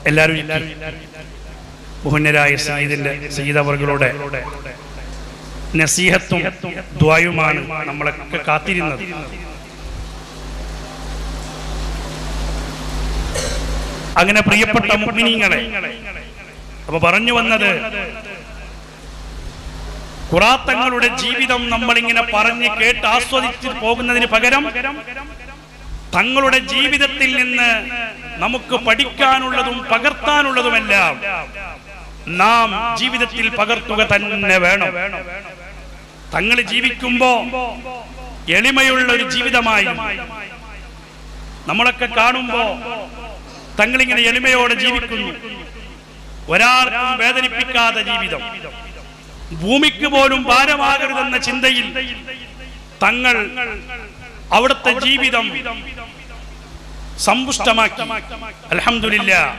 എല്ലാവരും ബഹുമാന്യരായ സയ്യിദ് അവറുകളുടെ നസീഹത്തും ദുആയുമാണ് നമ്മളൊക്കെ കാത്തിരുന്നത്. അങ്ങനെ പ്രിയപ്പെട്ട മുഅ്മിനീങ്ങളെ, അപ്പൊ പറഞ്ഞു വന്നത്, ഖുറാത്തങ്ങളുടെ ജീവിതം നമ്മളിങ്ങനെ പറഞ്ഞ് കേട്ട് ആസ്വദിച്ച് പോകുന്നതിന് പകരം തങ്ങളുടെ ജീവിതത്തിൽ നിന്ന് നമുക്ക് പഠിക്കാനുള്ളതും പകർത്താനുള്ളതുമെല്ലാം നാം ജീവിതത്തിൽ പകർത്തുക തന്നെ വേണം. തങ്ങൾ ജീവിക്കുമ്പോ എളിമയുള്ള ഒരു ജീവിതമായി നമ്മളൊക്കെ കാണുമ്പോ തങ്ങളിങ്ങനെ എളിമയോടെ ജീവിക്കുന്നു. ഒരാൾക്കും വേദനിപ്പിക്കാത്ത ജീവിതം, ഭൂമിക്ക് പോലും ഭാരമാകരുതെന്ന ചിന്തയിൽ തങ്ങൾ അവിടുത്തെ ജീവിതം സമ്പുഷ്ടമാക്കി. അൽഹംദുലില്ലാഹ്,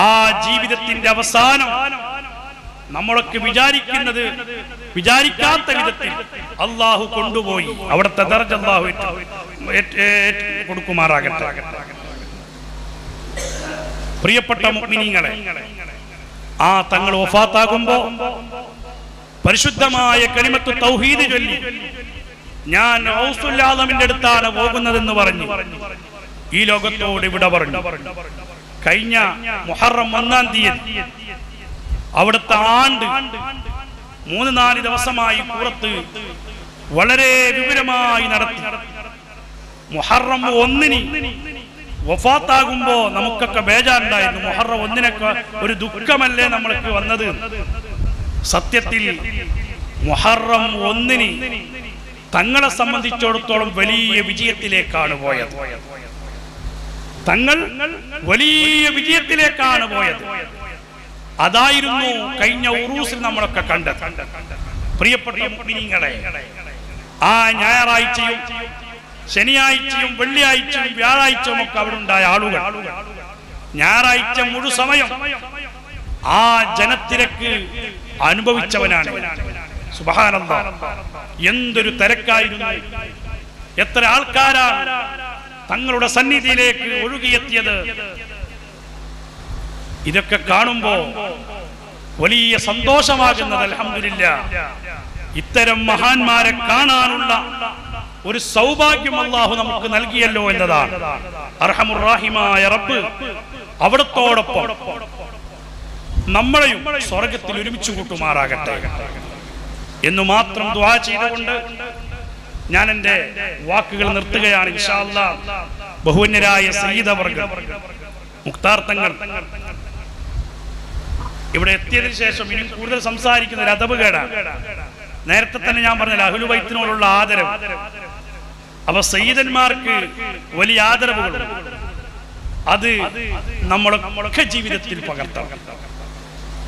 ആ ജീവിതത്തിന്റെ അവസാനം നമ്മളൊക്കെ വിചാരിക്കാത്ത വിധത്തിൽ അള്ളാഹു കൊണ്ടുപോയി. അവിടുത്തെ ദർജ അള്ളാഹു കൊടുക്കുമാറാകട്ടെ. പ്രിയപ്പെട്ട മുഅ്മിനീങ്ങളെ, ആ തങ്ങൾ വഫാത്താകുമ്പോ പരിശുദ്ധമായ കലിമത്തു തൗഹീദ് ചൊല്ലി ഞാൻ ഗൗസുൽ ആലമിന്റെ അടുത്താണ് പോകുന്നതെന്ന് പറഞ്ഞു ഈ ലോകത്തോട് വിട പറഞ്ഞു. കഴിഞ്ഞ മുഹറം 1-ാം തീയതി അവിടുത്തെ ആണ്ട് 3-4 ദിവസമായി പുറത്ത് വളരെ വിപുലമായി നടത്തി. മുഹറം 1-ന് വഫാത്താകുമ്പോ നമുക്കൊക്കെ ബേജാറുണ്ടായിരുന്നു. മുഹറം 1-നൊക്കെ ഒരു ദുഃഖമല്ലേ നമ്മൾക്ക് വന്നത്. സത്യത്തിൽ മുഹറം 1-ന് തങ്ങളെ സംബന്ധിച്ചിടത്തോളം വലിയ വിജയത്തിലേക്കാണ് പോയത്. തങ്ങൾ വലിയ വിജയത്തിലേക്കാണ് പോയത്. അതായിരുന്നു കഴിഞ്ഞ ഉറൂസിൽ നമ്മളൊക്കെ കണ്ടത്. പ്രിയപ്പെട്ട മുഅ്മിനീങ്ങളെ, ആ ഞായറാഴ്ചയും ശനിയാഴ്ചയും വെള്ളിയാഴ്ചയും വ്യാഴാഴ്ചയും ഒക്കെ അവിടെ ഉണ്ടായ ആളുകൾ ഞായറാഴ്ച മുഴുസമയം ആ ജനത്തിരക്ക് അനുഭവിച്ചവനാണ്. സുബ്ഹാനല്ലാഹ്, എന്തൊരു തിരക്കായിരുന്നു! എത്ര ആൾക്കാരാണ് തങ്ങളുടെ സന്നിധിയിലേക്ക് ഒഴുകിയെത്തിയത്! ഇതൊക്കെ കാണുമ്പോ വലിയ സന്തോഷമാകുന്നത് അൽഹംദുലില്ലാഹ്. ഇത്തരം മഹാന്മാരെ കാണാനുള്ള ഒരു സൗഭാഗ്യം അല്ലാഹു നമുക്ക് നൽകിയല്ലോ എന്നതാണ്. അർഹമുർ റഹീമായ റബ്ബ് അവിടത്തോടൊപ്പം നമ്മളെയും സ്വർഗത്തിൽ ഒരുമിച്ച് കൂട്ടുമാറാകട്ടെ എന്ന് മാത്രം ദുആ ചെയ്തുകൊണ്ട് ഞാൻ എൻ്റെ വാക്കുകൾ നിർത്തുകയാണ്. ഇൻഷാ അല്ലാഹ് ബഹുവന്യരായ സയ്യിദ് അവർകൾ മുഖ്താർ തങ്ങൾ ഇവിടെ എത്തിയതിനു ശേഷം ഇനി കൂടുതൽ സംസാരിക്കുന്ന ഒരു അദബുകേടാണ്. നേരത്തെ തന്നെ ഞാൻ പറഞ്ഞില്ല, അഹ്ലു ബൈത്തിനോടുള്ള ആദരവ്. അപ്പൊ സയ്യിദന്മാർക്ക് വലിയ ആദരവുകൾ, അത് നമ്മളൊക്കെ ജീവിതത്തിൽ പകർത്തണം.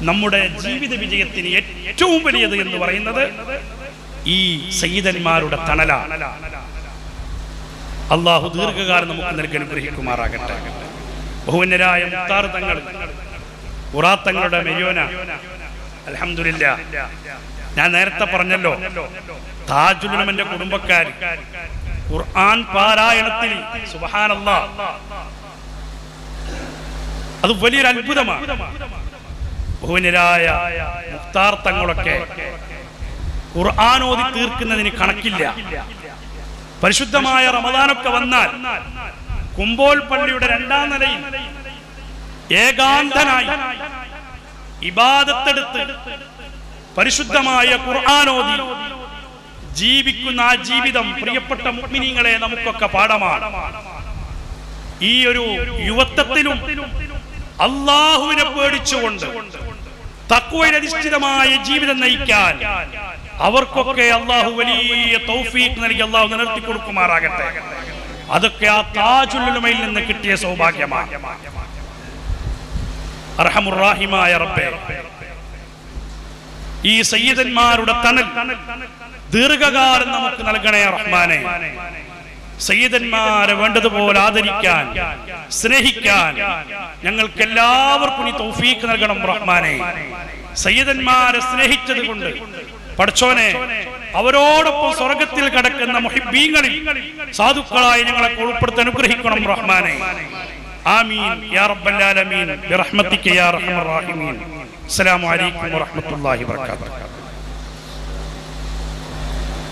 നമ്മുടെ ജീവിത വിജയത്തിന് ഏറ്റവും വലിയത് എന്ന് പറയുന്നത് ഈ സയ്യിദന്മാരുടെ തണലാണ്. അള്ളാഹു ദീർഘകാലം നമുക്ക് നൽകി അനുഗ്രഹിക്കുമാറാകട്ടെ. ബഹുവന്യരായ മുഖ്താർ തങ്ങൾ, ഖുറാത്തങ്ങളുടെ മെരിയോന, അൽഹംദുലില്ലാഹ്. ഞാൻ നേരത്തെ പറഞ്ഞല്ലോ, താജുൽ ഉലമന്റെ കുടുംബക്കാർ ഖുർആൻ പാരായണത്തിൽ സുബ്ഹാനല്ലാഹ്, അത് വലിയൊരു അത്ഭുതമാണ്. ബഹുവന്യരായ മുഖ്താർ തങ്ങളൊക്കെ ഖുർആൻ ഓതി തീർക്കുന്നതിന് കണക്കില്ല. പരിശുദ്ധമായ റമദാനൊക്കെ വന്നാൽ കുമ്പോൽ പള്ളിയുടെ 2-ാം നിലയിൽ ഏകാന്തനായി ഇബാദത്തെടുത്ത് പരിശുദ്ധമായ ഖുർആൻ ഓതി ജീവിക്കുന്ന ആ ജീവിതം പ്രിയപ്പെട്ട മുഅ്മിനീങ്ങളെ നമുക്കൊക്കെ പാഠമാണ്. ഈ ഒരു യുവത്വത്തിലും അല്ലാഹുവിനെ പേടിച്ചുകൊണ്ട് തഖ്വയിൽ അധിഷ്ഠിതമായ ജീവിതം നയിക്കാൻ അവർക്കൊക്കെ അല്ലാഹു വലിയ തൗഫീഖ് നൽകി അല്ലാഹു നിലനിർത്തി കൊടുക്കുമാറാകട്ടെ. അതൊക്കെ ആ താജുൽ ഉലമയിൽ നിന്ന് കിട്ടിയ സൗഭാഗ്യമാണ്. അർഹമുർ റഹീമായ റബ്ബേ, ഈ സയ്യിദന്മാരുടെ തണൽ ദീർഘകാലം നമുക്ക് നൽകണേ റഹ്മാനെ. സയ്യിദന്മാരെ വേണ്ടതുപോലെ ആദരിക്കാൻ, സ്നേഹിക്കാൻ ഞങ്ങൾക്ക് എല്ലാവർക്കും നീ തൗഫീഖ് നൽകണം റഹ്മാനെ. സയ്യിദന്മാരെ സ്നേഹിച്ചത് കൊണ്ട് പടച്ചോനെ അവരോടൊപ്പം സ്വർഗത്തിൽ കടക്കുന്ന മുഹിബ്ബീങ്ങളിൽ സാധുക്കളായി ഞങ്ങളെ ഉൾപ്പെടുത്തി അനുഗ്രഹിക്കണം റഹ്മാനെ. ആമീൻ യാ റബ്ബൽ ആലമീൻ ബിറഹ്മതിക യാ അർഹമർ റഹീമീൻ. അസ്സലാമു അലൈക്കും വറഹ്മത്തുള്ളാഹി വബറകാതുഹു.